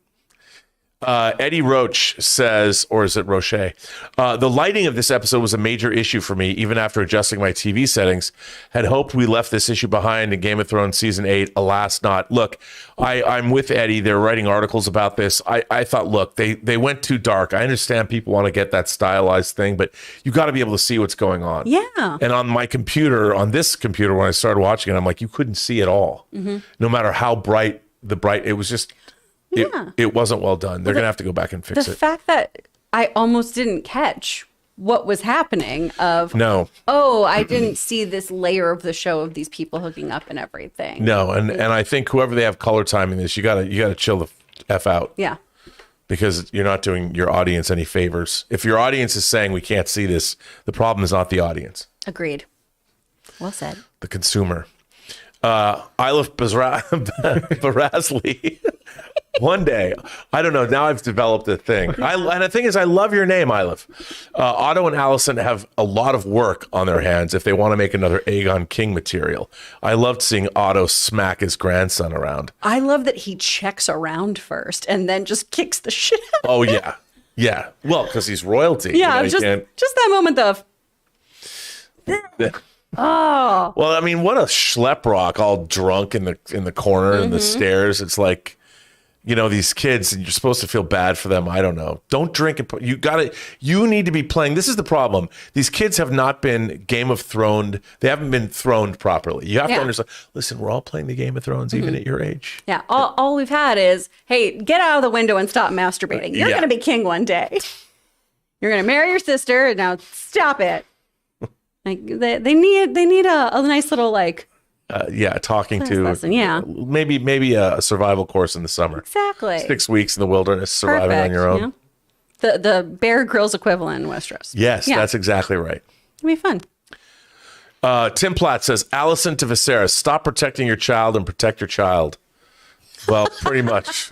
Eddie Roach says, or is it Roche? The lighting of this episode was a major issue for me, even after adjusting my TV settings. Had hoped we left this issue behind in Game of Thrones Season 8. Alas, not. Look, I'm with Eddie. They're writing articles about this. I thought, look, they went too dark. I understand people want to get that stylized thing, but you got to be able to see what's going on. Yeah. And on my computer, on this computer, when I started watching it, I'm like, you couldn't see at all. No matter how bright it was just... It wasn't well done. They're going to have to go back and fix it. The fact that I almost didn't catch what was happening I didn't see this layer of the show of these people hooking up and everything. No, and I think whoever they have color timing this, you gotta chill the F out. Yeah. Because you're not doing your audience any favors. If your audience is saying we can't see this, the problem is not the audience. Agreed. Well said. The consumer. Ilif Barazli. One day, I don't know. Now I've developed a thing. And the thing is, I love your name, Ilif. Otto and Alicent have a lot of work on their hands if they want to make another Aegon King material. I loved seeing Otto smack his grandson around. I love that he checks around first and then just kicks the shit out. Oh, yeah. Yeah. Well, because he's royalty. Yeah, just that moment of... Oh. Well, I mean, what a schlep rock, all drunk in the corner in the stairs. It's like... these kids, and you're supposed to feel bad for them. I don't know. Don't drink and you need to be playing. This is the problem. These kids have not been Game of Thrones. They haven't been throned properly. You have to understand, listen, we're all playing the Game of Thrones, even at your age. Yeah. All we've had is, hey, get out of the window and stop masturbating. You're going to be king one day. You're going to marry your sister. And now stop it. Like they need a nice little talking to lesson, maybe a survival course in the summer. Exactly. 6 weeks in the wilderness, surviving on your own. Yeah. The Bear Grylls equivalent in Westeros. Yes, that's exactly right. It'll be fun. Tim Platt says, Alicent to Viserys, stop protecting your child and protect your child. Well, pretty much.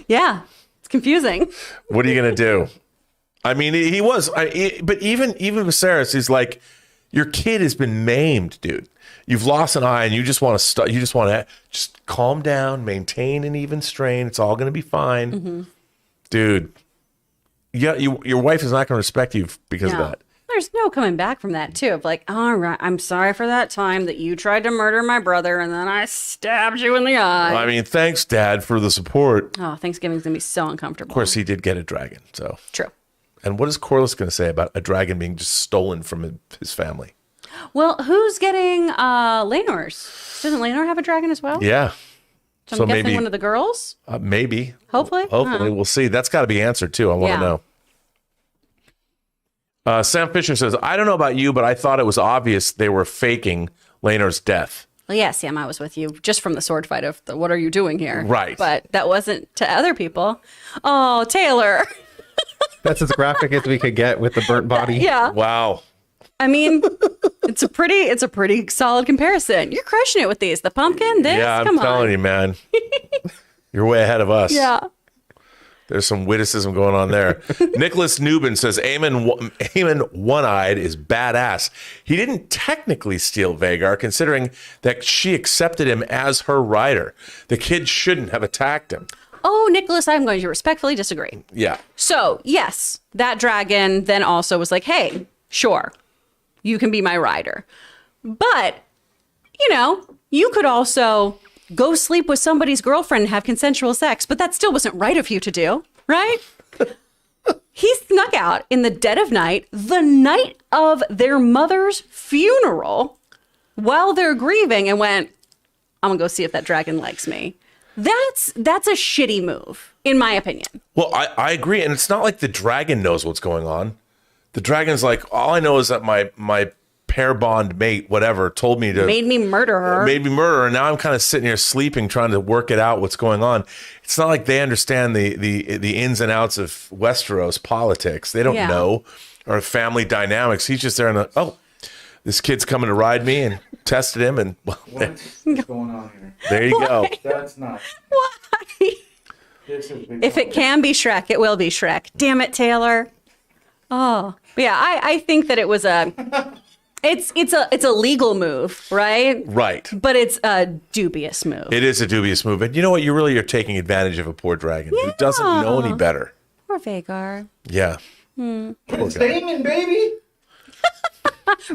Yeah, it's confusing. What are you going to do? I mean, he was, but even Viserys, he's like, your kid has been maimed, dude. You've lost an eye, and you just want to you just want to just calm down, maintain an even strain. It's all going to be fine, dude. Yeah, your wife is not going to respect you because of that. There's no coming back from that too. Of like, all right, I'm sorry for that time that you tried to murder my brother, and then I stabbed you in the eye. I mean, thanks, Dad, for the support. Oh, Thanksgiving's gonna be so uncomfortable. Of course, he did get a dragon, so true. And what is Corlys going to say about a dragon being just stolen from his family? Well, who's getting Laenor's? Doesn't Laenor have a dragon as well? Yeah. So I'm guessing maybe one of the girls? Maybe. Hopefully. We'll see. That's got to be answered, too. I want to know. Sam Fisher says, I don't know about you, but I thought it was obvious they were faking Laenor's death. Well, yeah, Sam, I was with you just from the sword fight of what are you doing here? Right. But that wasn't to other people. Oh, Taylor. That's as graphic as we could get with the burnt body. Yeah. Wow. I mean, it's a pretty solid comparison. You're crushing it with these. The pumpkin, this, yeah, I'm telling you, man. You're way ahead of us. Yeah. There's some witticism going on there. Nicholas Newman says, Aemon One-Eyed is badass. He didn't technically steal Vhagar, considering that she accepted him as her rider. The kid shouldn't have attacked him. Oh, Nicholas, I'm going to respectfully disagree. Yeah. So, yes, that dragon then also was like, hey, sure, you can be my rider. But, you could also go sleep with somebody's girlfriend and have consensual sex, but that still wasn't right of you to do, right? He snuck out in the dead of night, the night of their mother's funeral, while they're grieving, and went, I'm gonna go see if that dragon likes me. That's a shitty move, in my opinion. Well, I agree. And it's not like the dragon knows what's going on. The dragon's like, all I know is that my pair bond mate, whatever, told me to... Made me murder her. And now I'm kind of sitting here sleeping, trying to work it out, what's going on. It's not like they understand the ins and outs of Westeros politics. They don't know, or family dynamics. He's just there and this kid's coming to ride me, and tested him, and What's going on here? there you go. That's not. Why? If It can be Shrek, it will be Shrek. Damn it, Taylor. Oh, but yeah, I think that it was it's a legal move, right? Right. But it's a dubious move. It is a dubious move. And you know what? You really are taking advantage of a poor dragon who doesn't know any better. Poor Vagar. Yeah. Prince Damon, baby.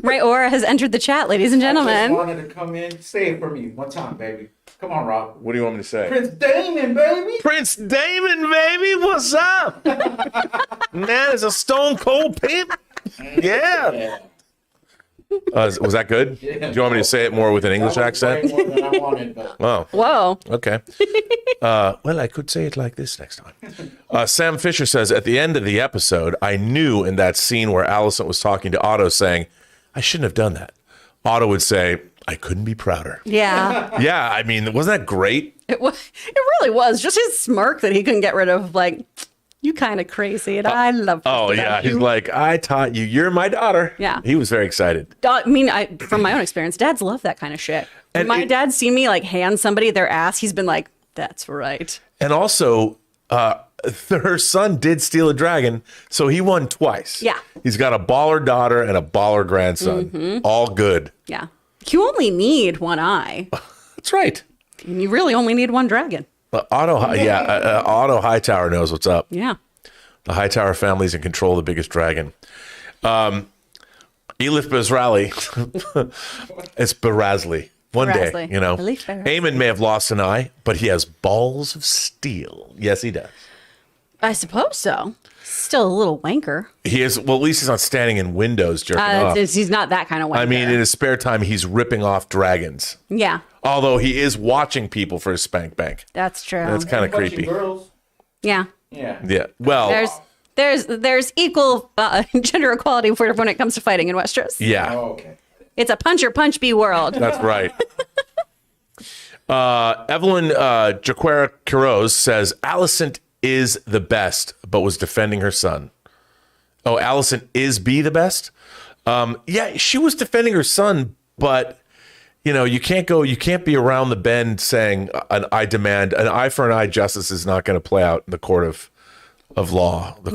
Ray Aura has entered the chat, ladies and I just gentlemen. wanted to come in. Say it for me one time, baby. Come on, Rob. What do you want me to say? Prince Damon, baby. Prince Damon, baby, what's up? Man, it's a stone cold pimp. Yeah. Was that good? Yeah. Do you want me to say it more with an English accent? Way more than I wanted, but Oh, Whoa. okay. Well, I could say it like this next time. Sam Fisher says, at the end of the episode, I knew in that scene where Alicent was talking to Otto saying, I shouldn't have done that. Otto would say, I couldn't be prouder. Yeah. Yeah, I mean, wasn't that great? It really was. Just his smirk that he couldn't get rid of, like, you kind of crazy, and I love this Oh, about yeah. you. He's like, I taught you. You're my daughter. Yeah. He was very excited. I mean, from my own experience, dads love that kind of shit. When And my it- dad's seen me, like, hand somebody their ass, he's been like, that's right. And also, her son did steal a dragon, so he won twice. Yeah. He's got a baller daughter and a baller grandson. All good. Yeah. You only need one eye. That's right. And you really only need one dragon. Otto Hightower knows what's up. Yeah. The Hightower family's in control of the biggest dragon. Elif Bezrali. It's Barazli. One day, Barazli. you know. Elif Barazli. Aemon may have lost an eye, but he has balls of steel. Yes, he does. I suppose so. Still a little wanker. He is, well, at least he's not standing in windows jerking off. He's not that kind of wanker. I mean, in his spare time, he's ripping off dragons. Yeah, Although he is watching people for his spank bank. that's true. That's kind of bunch creepy. girls. Yeah. Yeah. Yeah. Well, There's equal gender equality when it comes to fighting in Westeros. yeah, Oh, okay. It's a punch or punch be world. that's right. Evelyn Jaquera Quiroz says Alicent is the best, but was defending her son. Oh, Alicent is the best? Yeah, she was defending her son, but you can't be around the bend saying I demand an eye for an eye. Justice is not going to play out in the court of law, the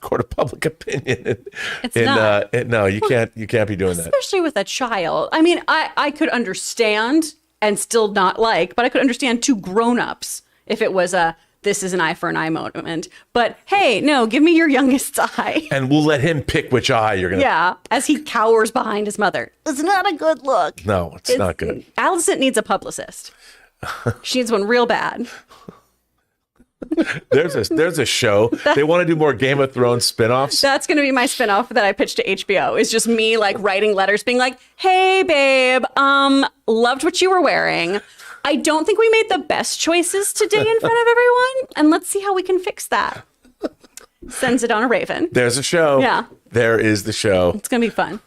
court of public opinion. It's not. No, you can't be doing that. Especially with a child. I mean, I could understand and still not like, but I could understand two grown-ups if it was this is an eye for an eye moment. But hey, no, give me your youngest's eye. And we'll let him pick which eye you're going to. Yeah, as he cowers behind his mother. It's not a good look. No, it's not good. Alicent needs a publicist. She needs one real bad. There's a show. They want to do more Game of Thrones spin-offs. That's going to be my spinoff that I pitched to HBO. Is just me like writing letters being like, "Hey babe, loved what you were wearing. I don't think we made the best choices today in front of everyone, and let's see how we can fix that." Sends it on a raven. There's a show. Yeah. There is the show. It's going to be fun.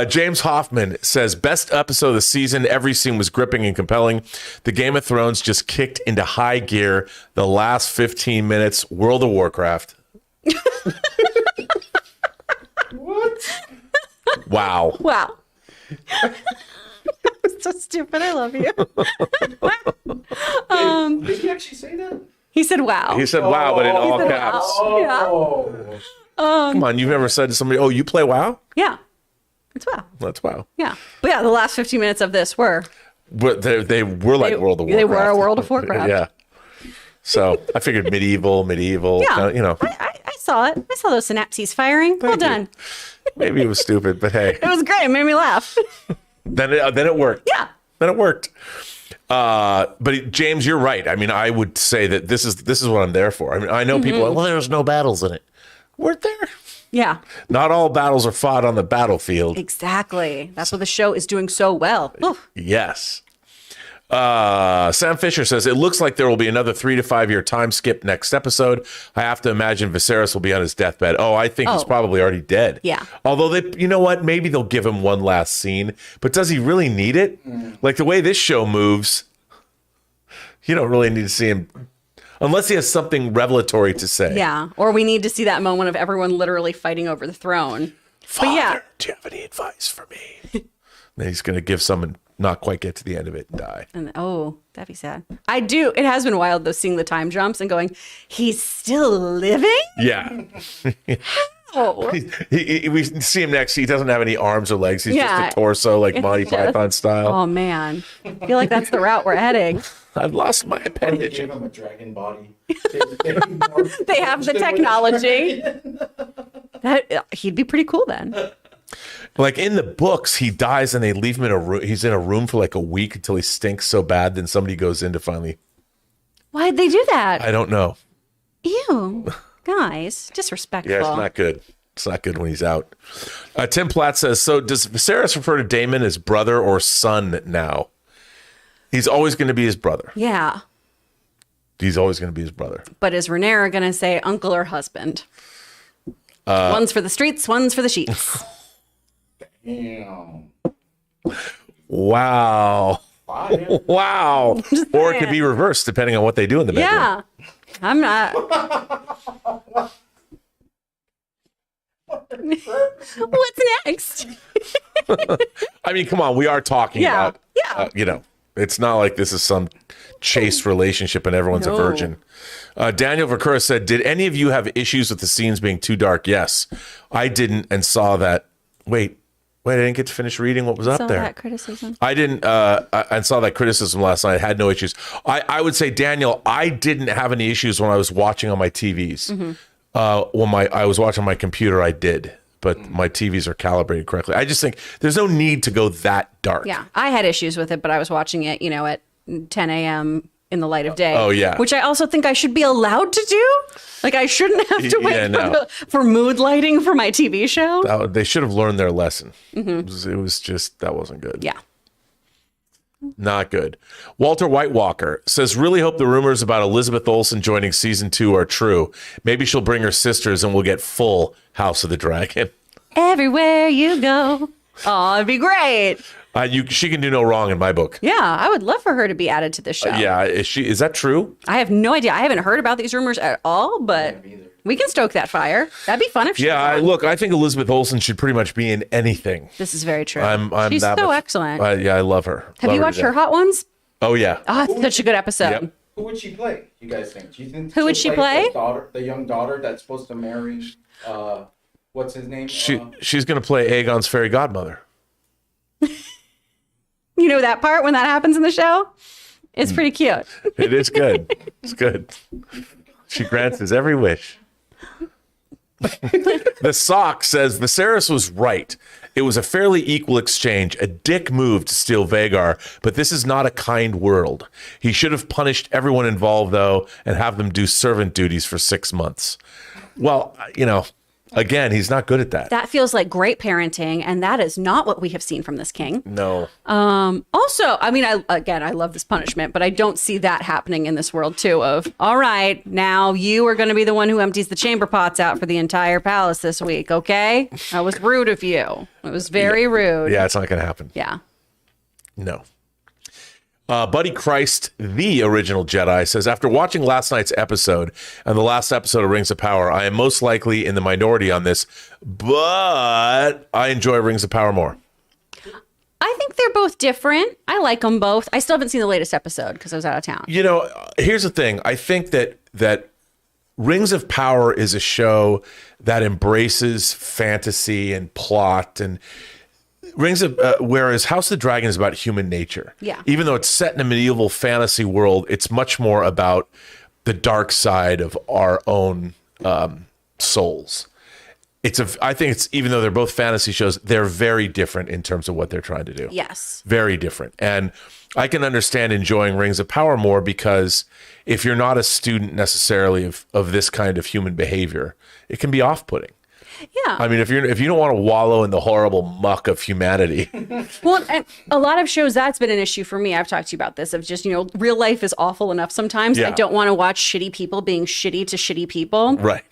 James Hoffman says, best episode of the season. Every scene was gripping and compelling. The Game of Thrones just kicked into high gear the last 15 minutes. World of Warcraft. What? Wow. Wow. That was so stupid. I love you. Did he actually say that? He said, "Wow." He said, wow, but in all said, caps. wow. Oh. Come on, you've never said to somebody, oh, you play WoW? Yeah. It's wow. That's wow. Yeah. But yeah, the last 15 minutes of this were But they were like World of Warcraft. They were a World of Warcraft. Yeah. So I figured medieval. Yeah. You know. I saw it. I saw those synapses firing. Well done. Maybe it was stupid, but hey. It was great. It made me laugh. Then it worked. Yeah. Then it worked. But James, you're right. I mean, I would say that this is what I'm there for. I mean, I know people are like, well, there's no battles in it. Weren't there? Yeah. Not all battles are fought on the battlefield. Exactly. That's what the show is doing so well. Oof. Yes. Sam Fisher says, it looks like there will be another 3 to 5 year time skip next episode. I have to imagine Viserys will be on his deathbed. Oh, I think he's probably already dead. Yeah. Although you know what? Maybe they'll give him one last scene, but does he really need it? Like the way this show moves, you don't really need to see him unless he has something revelatory to say. Yeah. Or we need to see that moment of everyone literally fighting over the throne. Father, but yeah. do you have any advice for me? Then he's going to give someone not quite get to the end of it and die. And that'd be sad. I do. It has been wild though, seeing the time jumps and going, he's still living? Yeah. Oh. We see him next. He doesn't have any arms or legs. He's Yeah. just a torso, like Monty Python style. Oh man. I feel like that's the route we're heading. I've lost my They appendage. gave him a dragon body. They have the technology. He'd be pretty cool then. Like in the books, he dies and they leave him in a room. He's in a room for like a week until he stinks so bad. Then somebody goes in to finally. Why'd they do that? I don't know. Ew. Guys, disrespectful. Yeah, it's not good. It's not good when he's out. Tim Platt says, so does Viserys refer to Daemon as brother or son now? He's always going to be his brother. Yeah. He's always going to be his brother. But is Rhaenyra going to say uncle or husband? One's for the streets, one's for the sheets. Damn. Wow. Fire. Wow. Or it could be reversed depending on what they do in the bedroom. Yeah. I'm not. What's next? I mean, come on. We are talking Yeah. about, Yeah. you know, it's not like this is some chaste relationship and everyone's No. a virgin. Daniel Vercura said, did any of you have issues with the scenes being too dark? Yes. I didn't and saw that. Wait, I didn't get to finish reading what was up Saw there. that criticism. I didn't, I saw that criticism last night. I had no issues. I would say, Daniel, I didn't have any issues when I was watching on my TVs. When I was watching on my computer, I did, but my TVs are calibrated correctly. I just think there's no need to go that dark. Yeah. I had issues with it, but I was watching it, at 10 a.m. in the light of day. Oh, yeah. Which I also think I should be allowed to do. Like, I shouldn't have to wait Yeah, no. for mood lighting for my TV show. They should have learned their lesson. It was just, that wasn't good. Yeah. Not good. Walter White Walker says, really hope the rumors about Elizabeth Olsen joining season 2 are true. Maybe she'll bring her sisters and we'll get full House of the Dragon. Everywhere you go. Oh, it'd be great. She can do no wrong in my book. Yeah, I would love for her to be added to this show. Yeah, is that true? I have no idea. I haven't heard about these rumors at all, but we can stoke that fire. That'd be fun if she Yeah, was on. I think Elizabeth Olsen should pretty much be in anything. This is very true. I'm She's that so much- excellent. Yeah, I love her. Have you watched her Hot Ones? Oh yeah. Oh, it's such a good episode. Yep. Who would she play? You guys think? Do you think Who would she'll she play? The young daughter that's supposed to marry. What's his name? She's gonna play Aegon's fairy godmother. You know that part when that happens in the show? It's pretty cute. It is good. It's good. She grants his every wish. The Sock says Viserys was right. It was a fairly equal exchange, a dick move to steal Vhagar, but this is not a kind world. He should have punished everyone involved, though, and have them do servant duties for 6 months. Well, again, he's not good at that. That feels like great parenting, and that is not what we have seen from this king. No. Also, I mean, I love this punishment, but I don't see that happening in this world too of, all right, now you are going to be the one who empties the chamber pots out for the entire palace this week, okay? That was rude of you. It was very rude. Yeah, it's not going to happen. Yeah. No. Buddy Christ, the original Jedi, says, after watching last night's episode and the last episode of Rings of Power, I am most likely in the minority on this, but I enjoy Rings of Power more. I think they're both different. I like them both. I still haven't seen the latest episode because I was out of town. Here's the thing. I think that Rings of Power is a show that embraces fantasy and plot, and Whereas House of the Dragon is about human nature. Yeah. Even though it's set in a medieval fantasy world, it's much more about the dark side of our own souls. I think it's, even though they're both fantasy shows, they're very different in terms of what they're trying to do. Yes. Very different. And I can understand enjoying Rings of Power more because if you're not a student necessarily of this kind of human behavior, it can be off-putting. Yeah. I mean, if you don't want to wallow in the horrible muck of humanity. Well, and a lot of shows, that's been an issue for me. I've talked to you about this, of just, real life is awful enough sometimes. Yeah. I don't want to watch shitty people being shitty to shitty people. Right.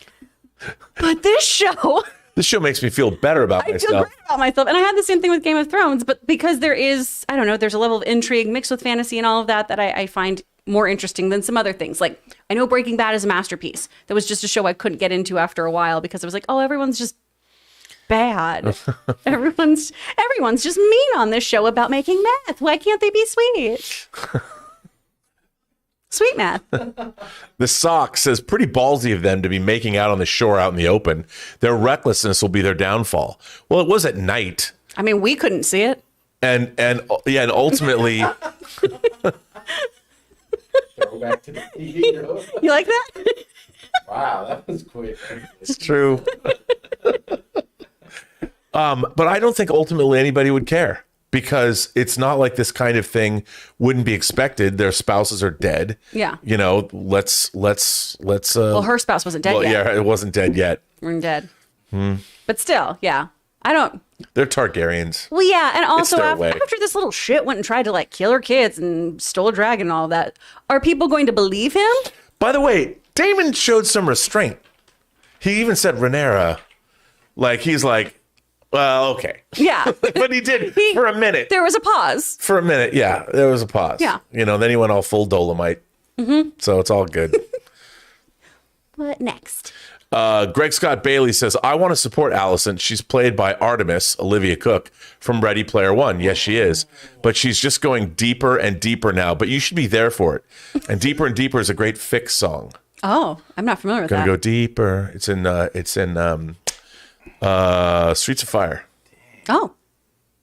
But this show... This show makes me feel better about I myself. feel great about myself. And I had the same thing with Game of Thrones, but because there is, I don't know, there's a level of intrigue mixed with fantasy and all of that I find more interesting than some other things. Like, I know Breaking Bad is a masterpiece. That was just a show I couldn't get into after a while because I was like, oh, everyone's just bad. everyone's just mean on this show about making meth. Why can't they be sweet? Sweet math. The Sock says, pretty ballsy of them to be making out on the shore out in the open. Their recklessness will be their downfall. Well, it was at night. I mean, we couldn't see it. And ultimately... Throwback to the TV show. You like that? Wow, that was quick. It's true. But I don't think ultimately anybody would care. Because it's not like this kind of thing wouldn't be expected. Their spouses are dead. Yeah. Let's. Well, her spouse wasn't dead yet. Yeah, it wasn't dead yet. We're dead. But still, yeah. I don't. They're Targaryens. Well, yeah, and also their way. after this little shit went and tried to kill her kids and stole a dragon and all that, are people going to believe him? By the way, Daemon showed some restraint. He even said Rhaenyra, he's like, well, okay. Yeah. But he did for a minute. There was a pause. For a minute, yeah, there was a pause. Yeah. Then he went all full Dolomite. Mm-hmm. So it's all good. What next? Greg Scott Bailey says, I want to support Alicent. She's played by Artemis, Olivia Cook, from Ready Player One. Yes, she is. But she's just going deeper and deeper now. But you should be there for it. And Deeper and Deeper is a great Fix song. Oh, I'm not familiar with that. Gonna go deeper. It's in Streets of Fire. Oh.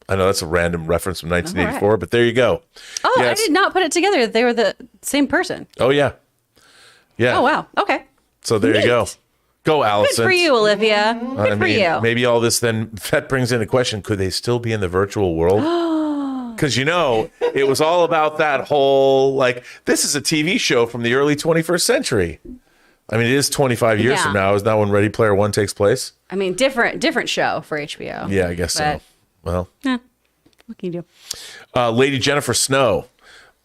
I know that's a random reference from 1984, but there you go. Oh, Yes. I did not put it together. They were the same person. Oh, yeah. Yeah. Oh, wow. Okay. So there you go. Go, Alicent. Good for you, Olivia. Good for you. Maybe all this then, that brings into question, could they still be in the virtual world? Because, it was all about that whole, this is a TV show from the early 21st century. I mean, it is 25 years from now. Isn't that when Ready Player One takes place? I mean, different show for HBO. Yeah, I guess so. Well. What can you do? Lady Jennifer Snow.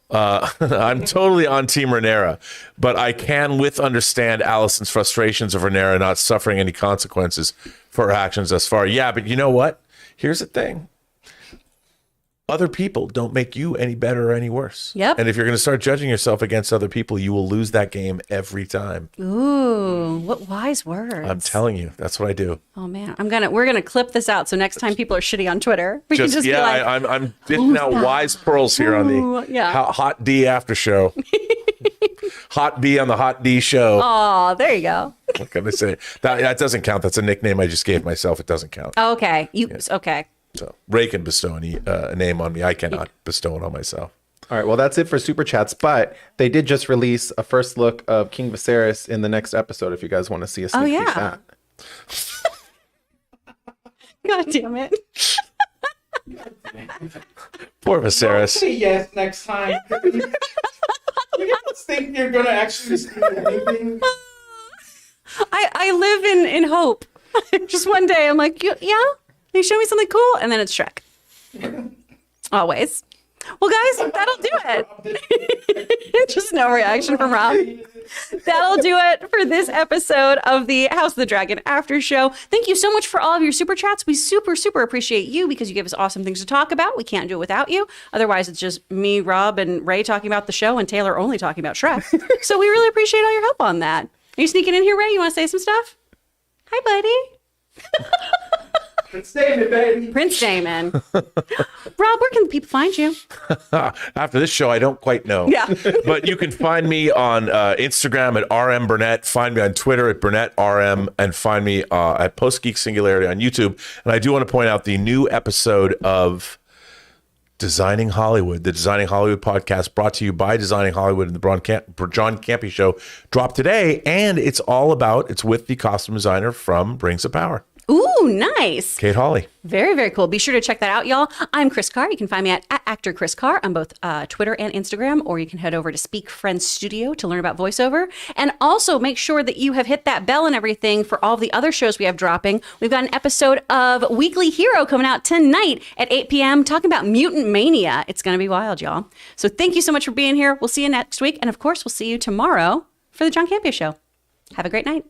I'm totally on Team Rhaenyra, but I can understand Alicent's frustrations of Rhaenyra not suffering any consequences for her actions thus far. Yeah, but you know what? Here's the thing. Other people don't make you any better or any worse. Yep. And if you're going to start judging yourself against other people, you will lose that game every time. Ooh, what wise words. I'm telling you, that's what I do. Oh man, we're gonna clip this out so next time people are shitty on Twitter, we can just be like, I'm dishing out wise pearls here on the Hot D after show. Hot B on the Hot D show. oh, there you go. What can I say? That doesn't count. That's a nickname I just gave myself. It doesn't count. Okay, okay. So Ray can bestow a name on me. I cannot bestow it on myself. All right, well, that's it for Super Chats, but they did just release a first look of King Viserys in the next episode if you guys want to see a sneak peek at that. God damn it. Poor Viserys. Say yes next time. You guys think you're gonna actually see anything? I live in hope. Just one day I'm like, yeah, they show me something cool, and then it's Shrek. Always. Well, guys, that'll do it. Just no reaction from Rob. That'll do it for this episode of the House of the Dragon After Show. Thank you so much for all of your super chats. We super, super appreciate you because you give us awesome things to talk about. We can't do it without you. Otherwise, it's just me, Rob, and Ray talking about the show and Taylor only talking about Shrek. So we really appreciate all your help on that. Are you sneaking in here, Ray? You want to say some stuff? Hi, buddy. Prince Damon, baby. Prince Damon. Rob, where can people find you? After this show, I don't quite know. Yeah. But you can find me on Instagram at RM Burnett, find me on Twitter at Burnett RM, and find me at Post Geek Singularity on YouTube. And I do want to point out the new episode of Designing Hollywood, the Designing Hollywood podcast brought to you by Designing Hollywood and the John Campea Show dropped today. And it's with the costume designer from Rings of Power. Ooh, nice. Kate Hawley. Very, very cool. Be sure to check that out, y'all. I'm Kris Carr. You can find me at Actor Kris Carr on both Twitter and Instagram, or you can head over to Speak Friends Studio to learn about voiceover. And also make sure that you have hit that bell and everything for all the other shows we have dropping. We've got an episode of Weekly Hero coming out tonight at 8 p.m. talking about Mutant Mania. It's going to be wild, y'all. So thank you so much for being here. We'll see you next week. And of course, we'll see you tomorrow for the John Campea Show. Have a great night.